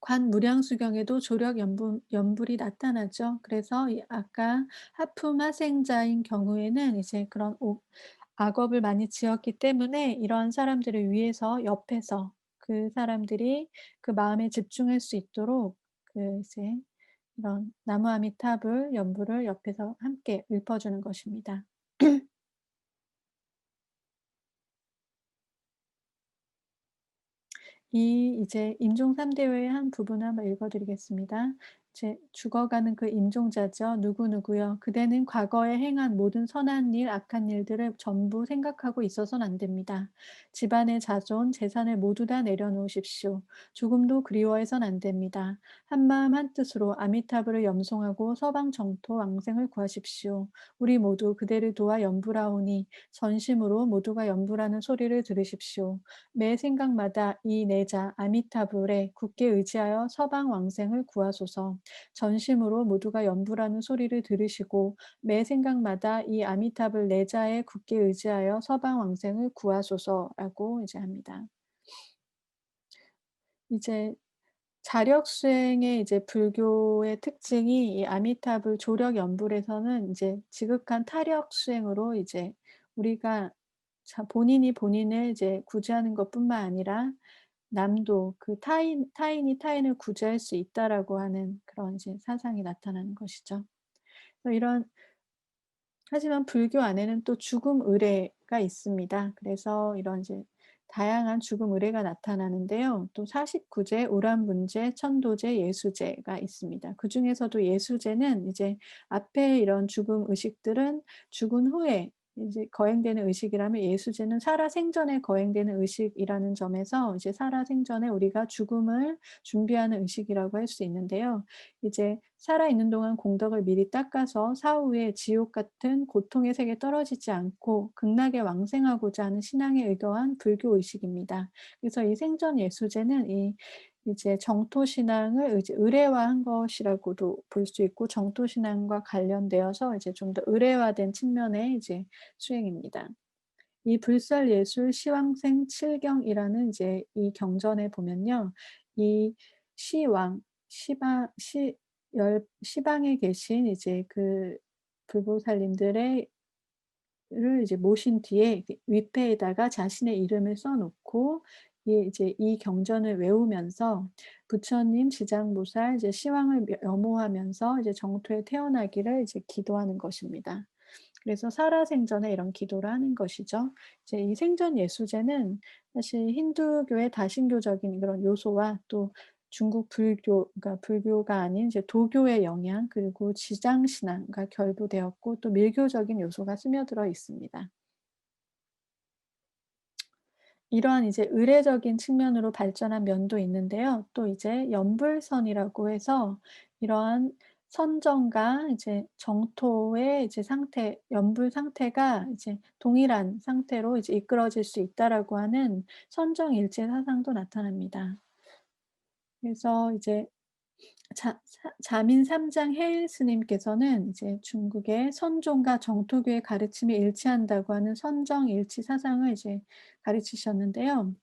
관무량수경에도 조력 연불이 나타나죠. 그래서 이 아까 하품하생자인 경우에는 이제 그런 악업을 많이 지었기 때문에 이런 사람들을 위해서 옆에서 그 사람들이 그 마음에 집중할 수 있도록 그 이제 이런 나무 아미타불 연불을 옆에서 함께 읊어주는 것입니다. 이 이제 임종 3대회의 한 부분을 한번 읽어 드리겠습니다. 이제 죽어가는 그 임종자죠. "누구누구여 그대는 과거에 행한 모든 선한 일, 악한 일들을 전부 생각하고 있어서는 안 됩니다. 집안의 자손, 재산을 모두 다 내려놓으십시오. 조금도 그리워해선 안 됩니다. 한마음 한뜻으로 아미타불을 염송하고 서방 정토 왕생을 구하십시오. 우리 모두 그대를 도와 연불하오니 전심으로 모두가 연불하는 소리를 들으십시오. 매 생각마다 이 내자 아미타불에 굳게 의지하여 서방 왕생을 구하소서. 전심으로 모두가 연불하는 소리를 들으시고 매 생각마다 이 아미타불 내자에 굳게 의지하여 서방 왕생을 구하소서라고 이제 합니다. 이제 자력 수행의 이제 불교의 특징이 이 아미타불 조력 연불에서는 이제 지극한 타력 수행으로 이제 우리가 본인이 본인을 이제 구제하는 것뿐만 아니라 남도 그 타인이 타인을 구제할 수 있다라고 하는 그런 이제 사상이 나타나는 것이죠. 그래서 이런 하지만 불교 안에는 또 죽음 의례가 있습니다. 그래서 이런 이제 다양한 죽음 의례가 나타나는데요. 또 49제, 오란문제, 천도제, 예수제가 있습니다. 그중에서도 예수제는 이제 앞에 이런 죽음 의식들은 죽은 후에 이제 거행되는 의식이라면 예수제는 살아생전에 거행되는 의식이라는 점에서 이제 살아생전에 우리가 죽음을 준비하는 의식이라고 할 수 있는데요. 이제 살아있는 동안 공덕을 미리 닦아서 사후에 지옥 같은 고통의 세계에 떨어지지 않고 극락에 왕생하고자 하는 신앙에 의거한 불교 의식입니다. 그래서 이 생전 예수제는 이 이제 정토 신앙을 이제 의례화한 것이라고도 볼 수 있고 정토 신앙과 관련되어서 이제 좀 더 의례화된 측면의 이제 수행입니다. 이 불설예술 시왕생 칠경이라는 이제 이 경전에 보면요. 이 시왕, 시방에 계신 이제 그 불보살님들의 를 이제 모신 뒤에 이렇게 위패에다가 자신의 이름을 써 놓고 이제 이 경전을 외우면서 부처님, 지장보살, 이제 시왕을 염호하면서 이제 정토에 태어나기를 이제 기도하는 것입니다. 그래서 살아생전에 이런 기도를 하는 것이죠. 이제 이 생전 예수제는 사실 힌두교의 다신교적인 그런 요소와 또 중국 불교, 그러니까 불교가 아닌 이제 도교의 영향 그리고 지장 신앙과 결부되었고 또 밀교적인 요소가 스며들어 있습니다. 이러한 이제 의례적인 측면으로 발전한 면도 있는데요. 또 이제 연불선이라고 해서 이러한 선정과 이제 정토의 이제 상태, 연불 상태가 이제 동일한 상태로 이제 이끌어질 수 있다라고 하는 선정일체 사상도 나타납니다. 그래서 이제 자민 3장 해일 스님께서는 이제 중국의 선종과 정토교의 가르침이 일치한다고 하는 선정일치 사상을 이제 가르치셨는데요.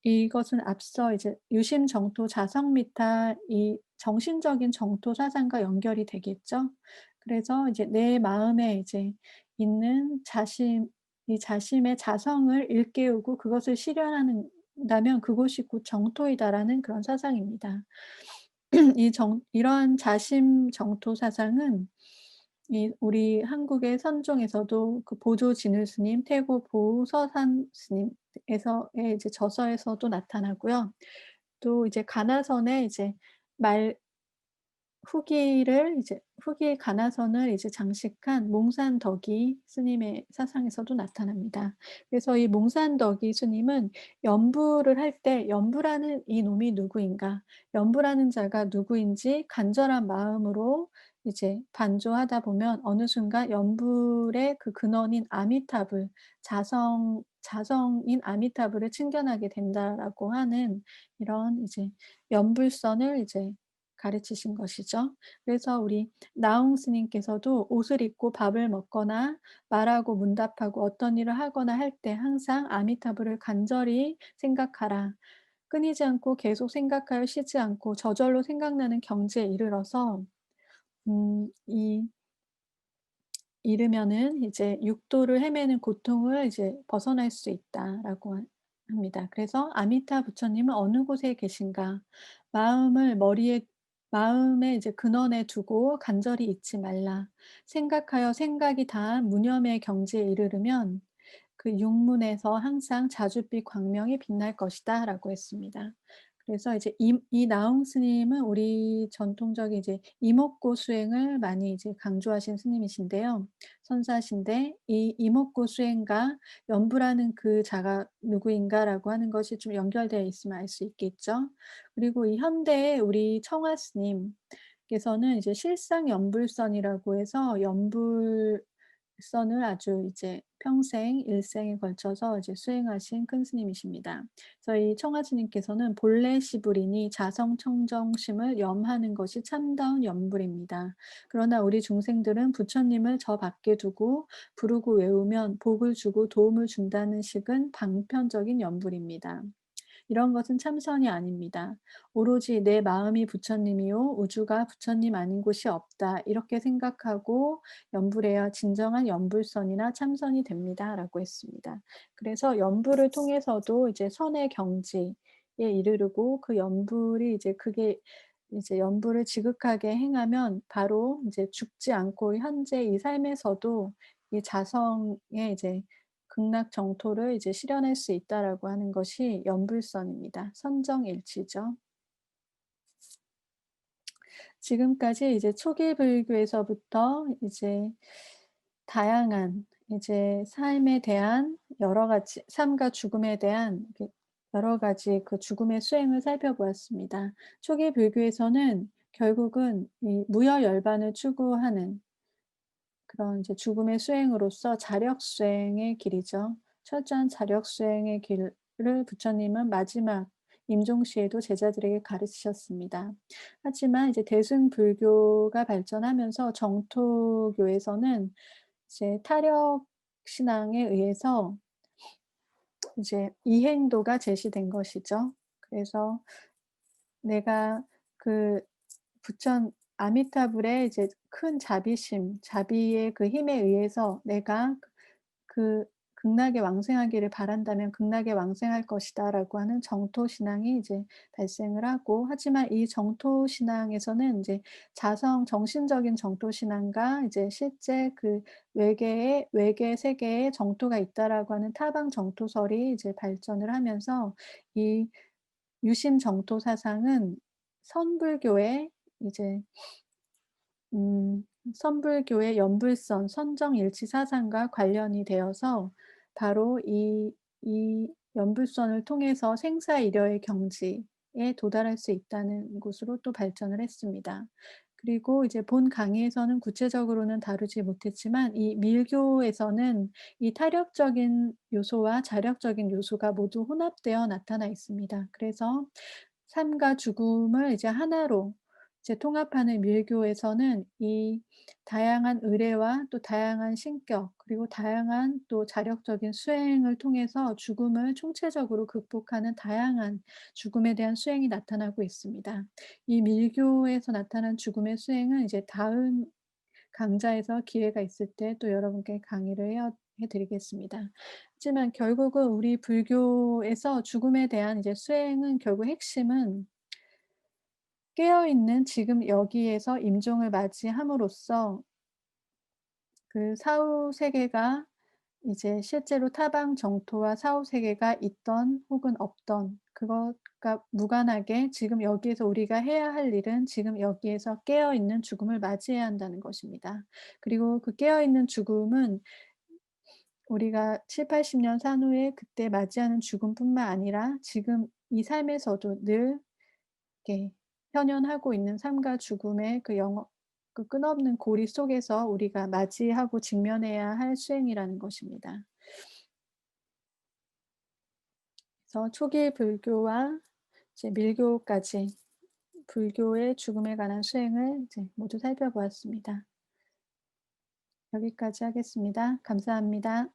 이것은 앞서 이제 유심 정토 자성미타 이 정신적인 정토 사상과 연결이 되겠죠. 그래서 이제 내 마음에 이제 있는 이 자신의 자성을 일깨우고 그것을 실현하는다면 그곳이 곧 정토이다라는 그런 사상입니다. 이러한 자심 정토 사상은 우리 한국의 선종에서도 그 보조 진울 스님, 태고 보서산 스님에서의 이제 저서에서도 나타나고요. 또 이제 가나선에 이제 말 후기 가나선을 이제 장식한 몽산덕이 스님의 사상에서도 나타납니다. 그래서 이 몽산덕이 스님은 연부를 할 때 '연부라는 이놈이 누구인가? 연부라는 자가 누구인지 간절한 마음으로 이제 반조하다 보면 어느 순간 연불의 그 근원인 아미타불, 자성인 아미타불을 친견하게 된다.'라고 하는 이런 이제 연불선을 이제 가르치신 것이죠. 그래서 우리 나홍 스님께서도 옷을 입고 밥을 먹거나 말하고 문답하고 어떤 일을 하거나 할 때 항상 아미타불을 간절히 생각하라. 끊이지 않고 계속 생각하여 쉬지 않고 저절로 생각나는 경지에 이르러서 이 이르면은 이제 육도를 헤매는 고통을 이제 벗어날 수 있다라고 합니다. 그래서 아미타 부처님은 어느 곳에 계신가? 마음을 머리에 마음의 이제 근원에 두고 간절히 잊지 말라. 생각하여 생각이 다한 무념의 경지에 이르르면 그 육문에서 항상 자줏빛 광명이 빛날 것이다라고 했습니다. 그래서 이제 이 나홍 스님은 우리 전통적인 이제 이목고 수행을 많이 이제 강조하신 스님이신데요. 선사신데 이 이목고 수행과 연부라는 그 자가 누구인가라고 하는 것이 좀 연결되어 있으면 알 수 있겠죠. 그리고 이 현대의 우리 청화 스님께서는 이제 실상연불선이라고 해서 연불선을 아주 이제 평생 일생에 걸쳐서 이제 수행하신 큰 스님이십니다. 그래서 이 청화 스님께서는 본래 시불이니 자성청정심을 염하는 것이 참다운 연불입니다. 그러나 우리 중생들은 부처님을 저 밖에 두고 부르고 외우면 복을 주고 도움을 준다는 식은 방편적인 연불입니다. 이런 것은 참선이 아닙니다. 오로지 내 마음이 부처님이요 우주가 부처님 아닌 곳이 없다. 이렇게 생각하고 연불해야 진정한 연불선이나 참선이 됩니다라고 했습니다. 그래서 연불을 통해서도 이제 선의 경지에 이르르고 그 연불이 이제 그게 이제 연불을 지극하게 행하면 바로 이제 죽지 않고 현재 이 삶에서도 이 자성의 이제 극락 정토를 이제 실현할 수 있다라고 하는 것이 연불선입니다. 선정일치죠. 지금까지 이제 초기 불교에서부터 이제 다양한 이제 삶에 대한 여러 가지 삶과 죽음에 대한 이렇게 여러 가지 그 죽음의 수행을 살펴보았습니다. 초기 불교에서는 결국은 이 무여열반을 추구하는 그런 이제 죽음의 수행으로서 자력 수행의 길이죠. 철저한 자력 수행의 길을 부처님은 마지막 임종시에도 제자들에게 가르치셨습니다. 하지만 이제 대승불교가 발전하면서 정토교에서는 이제 타력 신앙에 의해서 이제 이행도가 제시된 것이죠. 그래서 내가 그 부천 아미타불의 이제 큰 자비심, 자비의 그 힘에 의해서 내가 그 극락에 왕생하기를 바란다면 극락에 왕생할 것이다라고 하는 정토 신앙이 이제 발생을 하고 하지만 이 정토 신앙에서는 이제 정신적인 정토 신앙과 이제 실제 그 외계 세계에 정토가 있다라고 하는 타방 정토설이 이제 발전을 하면서 이 유심 정토 사상은 선불교의 이제 선불교의 연불선, 선정일치 사상과 관련이 되어서 바로 이 연불선을 통해서 생사이려의 경지에 도달할 수 있다는 곳으로 또 발전을 했습니다. 그리고 이제 본 강의에서는 구체적으로는 다루지 못했지만 이 밀교에서는 이 타력적인 요소와 자력적인 요소가 모두 혼합되어 나타나 있습니다. 그래서 삶과 죽음을 이제 하나로 이제 통합하는 밀교에서는 이 다양한 의례와 또 다양한 신격 그리고 다양한 또 자력적인 수행을 통해서 죽음을 총체적으로 극복하는 다양한 죽음에 대한 수행이 나타나고 있습니다. 이 밀교에서 나타난 죽음의 수행은 이제 다음 강좌에서 기회가 있을 때 또 여러분께 강의를 해 드리겠습니다. 하지만 결국은 우리 불교에서 죽음에 대한 이제 수행은 결국 핵심은 깨어 있는 지금 여기에서 임종을 맞이함으로써 그 사후 세계가 이제 실제로 타방 정토와 사후 세계가 있든 혹은 없든 그것과 무관하게 지금 여기에서 우리가 해야 할 일은 지금 여기에서 깨어 있는 죽음을 맞이해야 한다는 것입니다. 그리고 그 깨어 있는 죽음은 우리가 7-80년 산 후에 그때 맞이하는 죽음뿐만 아니라 지금 이 삶에서도 늘 이렇게 현현하고 있는 삶과 죽음의 그 영어 그 끝없는 고리 속에서 우리가 맞이하고 직면해야 할 수행이라는 것입니다. 그래서 초기 불교와 이제 밀교까지 불교의 죽음에 관한 수행을 이제 모두 살펴보았습니다. 여기까지 하겠습니다. 감사합니다.